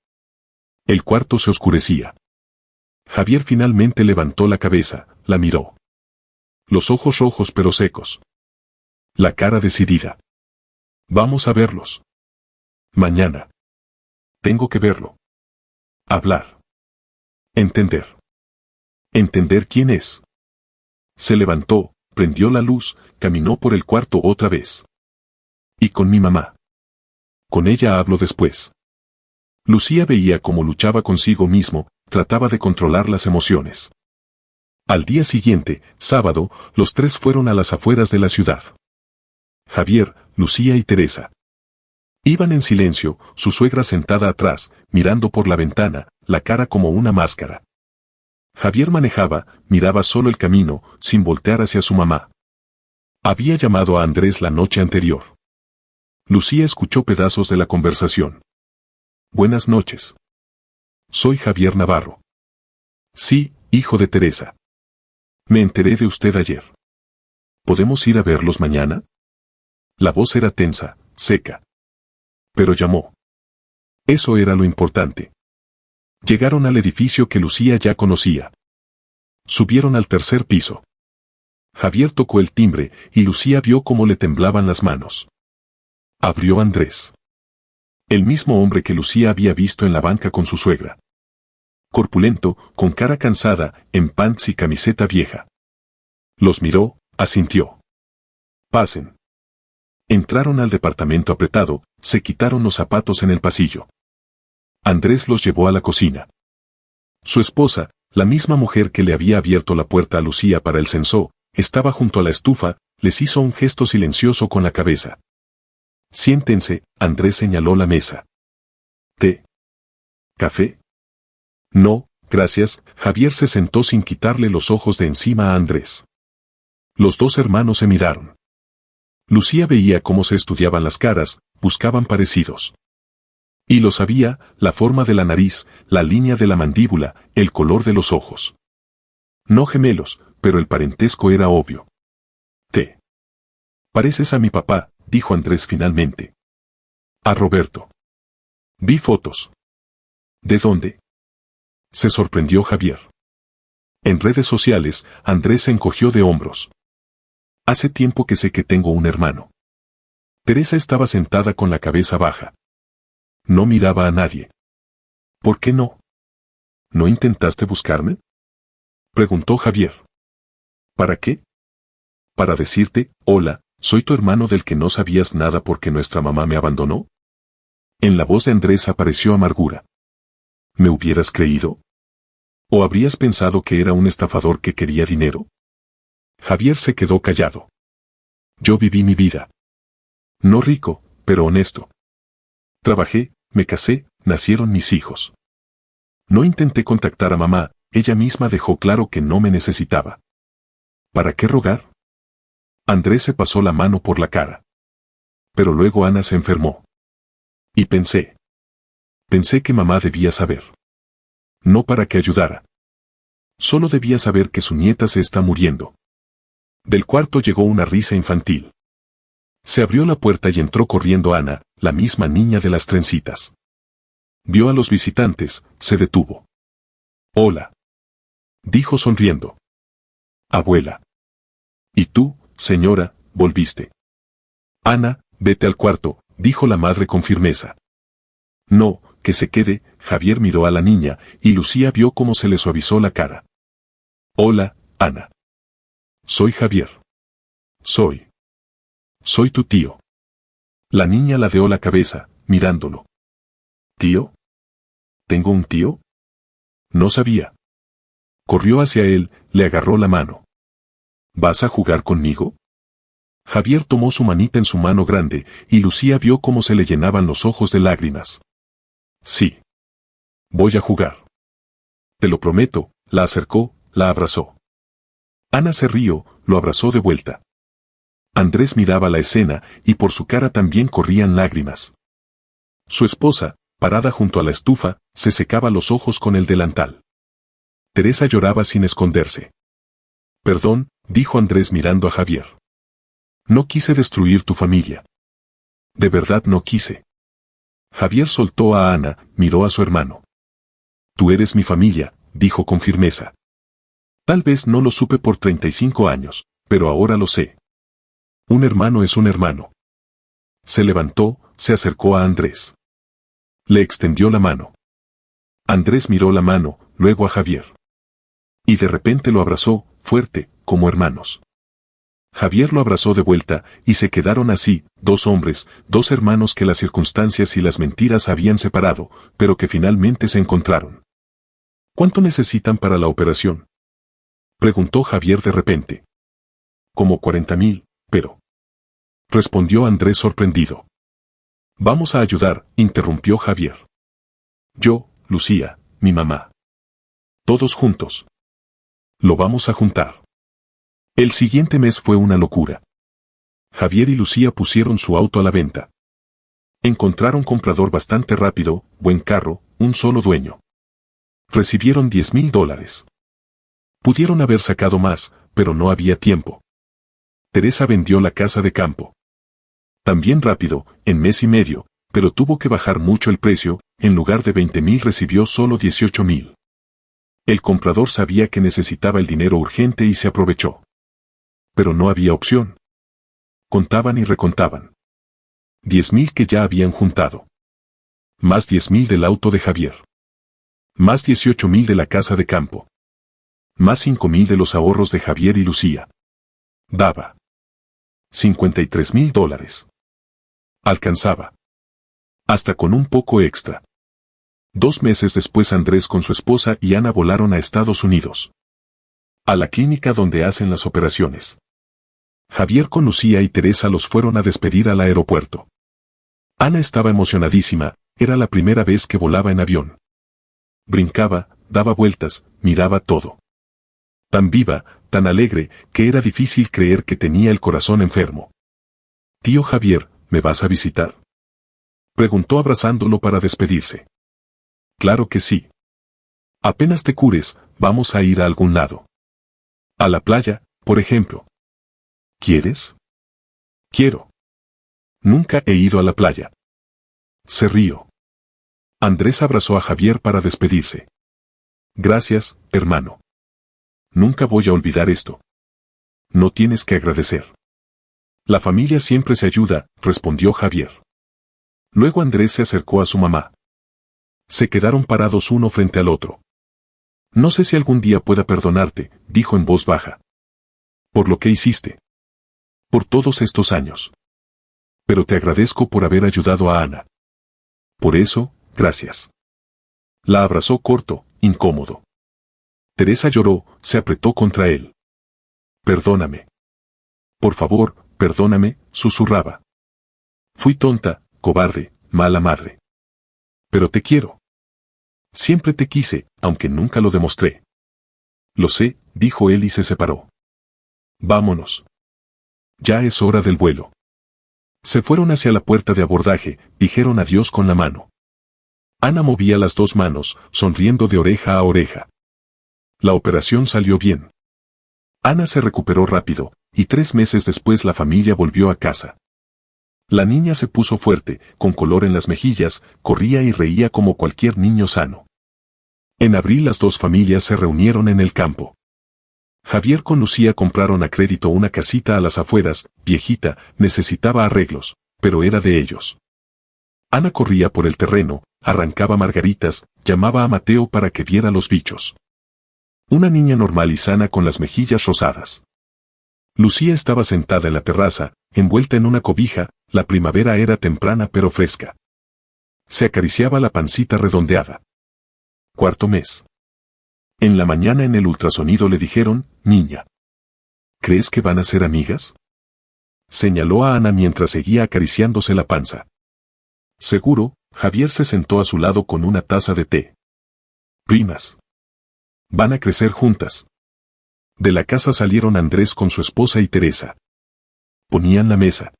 A: El cuarto se oscurecía. Javier finalmente levantó la cabeza, la miró. Los ojos rojos pero secos. La cara decidida. Vamos a verlos. Mañana. Tengo que verlo. Hablar. Entender. Entender quién es. Se levantó, prendió la luz, caminó por el cuarto otra vez. Y con mi mamá. Con ella hablo después. Lucía veía cómo luchaba consigo mismo, trataba de controlar las emociones. Al día siguiente, sábado, los tres fueron a las afueras de la ciudad. Javier, Lucía y Teresa. Iban en silencio, su suegra sentada atrás, mirando por la ventana, la cara como una máscara. Javier manejaba, miraba solo el camino, sin voltear hacia su mamá. Había llamado a Andrés la noche anterior. Lucía escuchó pedazos de la conversación. Buenas noches. Soy Javier Navarro. Sí, hijo de Teresa. Me enteré de usted ayer. ¿Podemos ir a verlos mañana? La voz era tensa, seca. Pero llamó. Eso era lo importante. Llegaron al edificio que Lucía ya conocía. Subieron al tercer piso. Javier tocó el timbre y Lucía vio cómo le temblaban las manos. Abrió Andrés. El mismo hombre que Lucía había visto en la banca con su suegra. Corpulento, con cara cansada, en pants y camiseta vieja. Los miró, asintió. Pasen. Entraron al departamento apretado, se quitaron los zapatos en el pasillo. Andrés los llevó a la cocina. Su esposa, la misma mujer que le había abierto la puerta a Lucía para el censo, estaba junto a la estufa, les hizo un gesto silencioso con la cabeza. Siéntense, Andrés señaló la mesa. ¿Té? ¿Café? No, gracias, Javier se sentó sin quitarle los ojos de encima a Andrés. Los dos hermanos se miraron. Lucía veía cómo se estudiaban las caras, buscaban parecidos. Y lo sabía, la forma de la nariz, la línea de la mandíbula, el color de los ojos. No gemelos, pero el parentesco era obvio. Te pareces a mi papá, dijo Andrés finalmente. A Roberto. Vi fotos. ¿De dónde? Se sorprendió Javier. En redes sociales, Andrés se encogió de hombros. Hace tiempo que sé que tengo un hermano. Teresa estaba sentada con la cabeza baja. No miraba a nadie. ¿Por qué no? ¿No intentaste buscarme? Preguntó Javier. ¿Para qué? Para decirte, hola, soy tu hermano del que no sabías nada porque nuestra mamá me abandonó. En la voz de Andrés apareció amargura. ¿Me hubieras creído? ¿O habrías pensado que era un estafador que quería dinero? Javier se quedó callado. Yo viví mi vida. No rico, pero honesto. Trabajé, me casé, nacieron mis hijos. No intenté contactar a mamá, ella misma dejó claro que no me necesitaba. ¿Para qué rogar? Andrés se pasó la mano por la cara. Pero luego Ana se enfermó. Y pensé que mamá debía saber. No para que ayudara. Solo debía saber que su nieta se está muriendo. Del cuarto llegó una risa infantil. Se abrió la puerta y entró corriendo Ana, la misma niña de las trencitas. Vio a los visitantes, se detuvo. Hola. Dijo sonriendo. Abuela. ¿Y tú, señora, volviste? Ana, vete al cuarto, dijo la madre con firmeza. No, que se quede, Javier miró a la niña, y Lucía vio cómo se le suavizó la cara. Hola, Ana. Soy Javier. Soy tu tío. La niña ladeó la cabeza, mirándolo. ¿Tío? ¿Tengo un tío? No sabía. Corrió hacia él, le agarró la mano. ¿Vas a jugar conmigo? Javier tomó su manita en su mano grande, y Lucía vio cómo se le llenaban los ojos de lágrimas. Sí. Voy a jugar. Te lo prometo, la acercó, la abrazó. Ana se rió, lo abrazó de vuelta. Andrés miraba la escena, y por su cara también corrían lágrimas. Su esposa, parada junto a la estufa, se secaba los ojos con el delantal. Teresa lloraba sin esconderse. Perdón, dijo Andrés mirando a Javier. No quise destruir tu familia. De verdad no quise. Javier soltó a Ana, miró a su hermano. Tú eres mi familia, dijo con firmeza. Tal vez no lo supe por 35 años, pero ahora lo sé. Un hermano es un hermano. Se levantó, se acercó a Andrés. Le extendió la mano. Andrés miró la mano, luego a Javier. Y de repente lo abrazó, fuerte, como hermanos. Javier lo abrazó de vuelta, y se quedaron así, dos hombres, dos hermanos que las circunstancias y las mentiras habían separado, pero que finalmente se encontraron. ¿Cuánto necesitan para la operación? Preguntó Javier de repente. Como 40,000, pero... Respondió Andrés sorprendido. Vamos a ayudar, interrumpió Javier. Yo, Lucía, mi mamá. Todos juntos. Lo vamos a juntar. El siguiente mes fue una locura. Javier y Lucía pusieron su auto a la venta. Encontraron comprador bastante rápido, buen carro, un solo dueño. Recibieron $10,000. Pudieron haber sacado más, pero no había tiempo. Teresa vendió la casa de campo. También rápido, en mes y medio, pero tuvo que bajar mucho el precio, en lugar de 20,000 recibió solo 18,000. El comprador sabía que necesitaba el dinero urgente y se aprovechó. Pero no había opción. Contaban y recontaban. 10,000 que ya habían juntado. Más 10,000 del auto de Javier. Más 18,000 de la casa de campo. Más 5,000 de los ahorros de Javier y Lucía. Daba $53,000. Alcanzaba. Hasta con un poco extra. 2 meses después Andrés con su esposa y Ana volaron a Estados Unidos. A la clínica donde hacen las operaciones. Javier con Lucía y Teresa los fueron a despedir al aeropuerto. Ana estaba emocionadísima, era la primera vez que volaba en avión. Brincaba, daba vueltas, miraba todo. Tan viva, tan alegre, que era difícil creer que tenía el corazón enfermo. «Tío Javier, ¿me vas a visitar?», preguntó abrazándolo para despedirse. «Claro que sí. Apenas te cures, vamos a ir a algún lado. A la playa, por ejemplo». «¿Quieres?». «Quiero. Nunca he ido a la playa». Se rió. Andrés abrazó a Javier para despedirse. «Gracias, hermano. Nunca voy a olvidar esto». «No tienes que agradecer. La familia siempre se ayuda», respondió Javier. Luego Andrés se acercó a su mamá. Se quedaron parados uno frente al otro. «No sé si algún día pueda perdonarte», dijo en voz baja. «Por lo que hiciste. Por todos estos años. Pero te agradezco por haber ayudado a Ana. Por eso, gracias». La abrazó corto, incómodo. Teresa lloró, se apretó contra él. «Perdóname. Por favor, perdóname», susurraba. «Fui tonta, cobarde, mala madre. Pero te quiero. Siempre te quise, aunque nunca lo demostré». «Lo sé», dijo él y se separó. «Vámonos. Ya es hora del vuelo». Se fueron hacia la puerta de abordaje, dijeron adiós con la mano. Ana movía las dos manos, sonriendo de oreja a oreja. La operación salió bien. Ana se recuperó rápido, y 3 meses después la familia volvió a casa. La niña se puso fuerte, con color en las mejillas, corría y reía como cualquier niño sano. En abril las dos familias se reunieron en el campo. Javier con Lucía compraron a crédito una casita a las afueras, viejita, necesitaba arreglos, pero era de ellos. Ana corría por el terreno, arrancaba margaritas, llamaba a Mateo para que viera los bichos. Una niña normal y sana con las mejillas rosadas. Lucía estaba sentada en la terraza, envuelta en una cobija, la primavera era temprana pero fresca. Se acariciaba la pancita redondeada. 4º mes. En la mañana en el ultrasonido le dijeron, «Niña. ¿Crees que van a ser amigas?», señaló a Ana mientras seguía acariciándose la panza. «Seguro», Javier se sentó a su lado con una taza de té. «Primas. Van a crecer juntas». De la casa salieron Andrés con su esposa y Teresa. Ponían la mesa.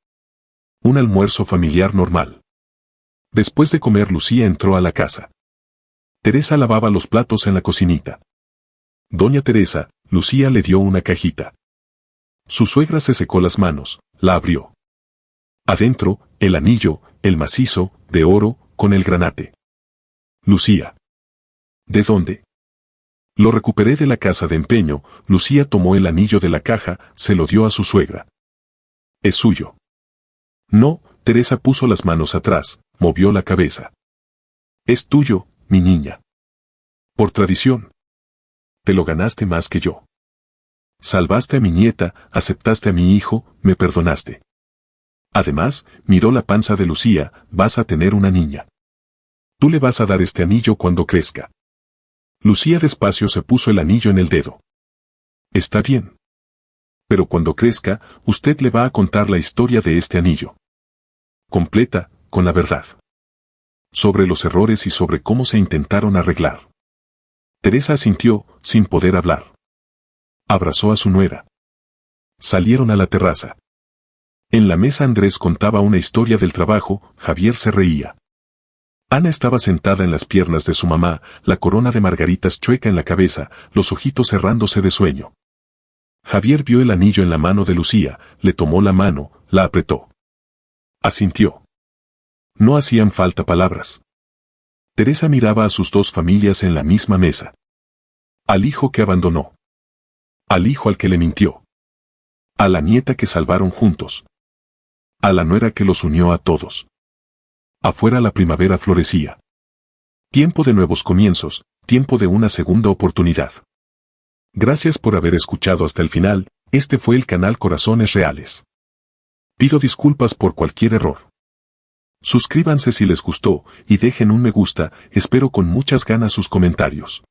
A: Un almuerzo familiar normal. Después de comer Lucía entró a la casa. Teresa lavaba los platos en la cocinita. Doña Teresa, Lucía le dio una cajita. Su suegra se secó las manos, la abrió. Adentro, el anillo, el macizo, de oro, con el granate. Lucía. ¿De dónde? Lo recuperé de la casa de empeño. Lucía tomó el anillo de la caja, se lo dio a su suegra. ¿Es suyo? No, Teresa puso las manos atrás, movió la cabeza. Es tuyo, mi niña. Por tradición. Te lo ganaste más que yo. Salvaste a mi nieta, aceptaste a mi hijo, me perdonaste. Además, miró la panza de Lucía, vas a tener una niña. Tú le vas a dar este anillo cuando crezca. Lucía despacio se puso el anillo en el dedo. Está bien. Pero cuando crezca, usted le va a contar la historia de este anillo. Completa, con la verdad. Sobre los errores y sobre cómo se intentaron arreglar. Teresa asintió, sin poder hablar. Abrazó a su nuera. Salieron a la terraza. En la mesa Andrés contaba una historia del trabajo, Javier se reía. Ana estaba sentada en las piernas de su mamá, la corona de margaritas chueca en la cabeza, los ojitos cerrándose de sueño. Javier vio el anillo en la mano de Lucía, le tomó la mano, la apretó. Asintió. No hacían falta palabras. Teresa miraba a sus dos familias en la misma mesa. Al hijo que abandonó. Al hijo al que le mintió. A la nieta que salvaron juntos. A la nuera que los unió a todos. Afuera la primavera florecía. Tiempo de nuevos comienzos, tiempo de una segunda oportunidad. Gracias por haber escuchado hasta el final, este fue el canal Corazones Reales. Pido disculpas por cualquier error. Suscríbanse si les gustó, y dejen un me gusta, espero con muchas ganas sus comentarios.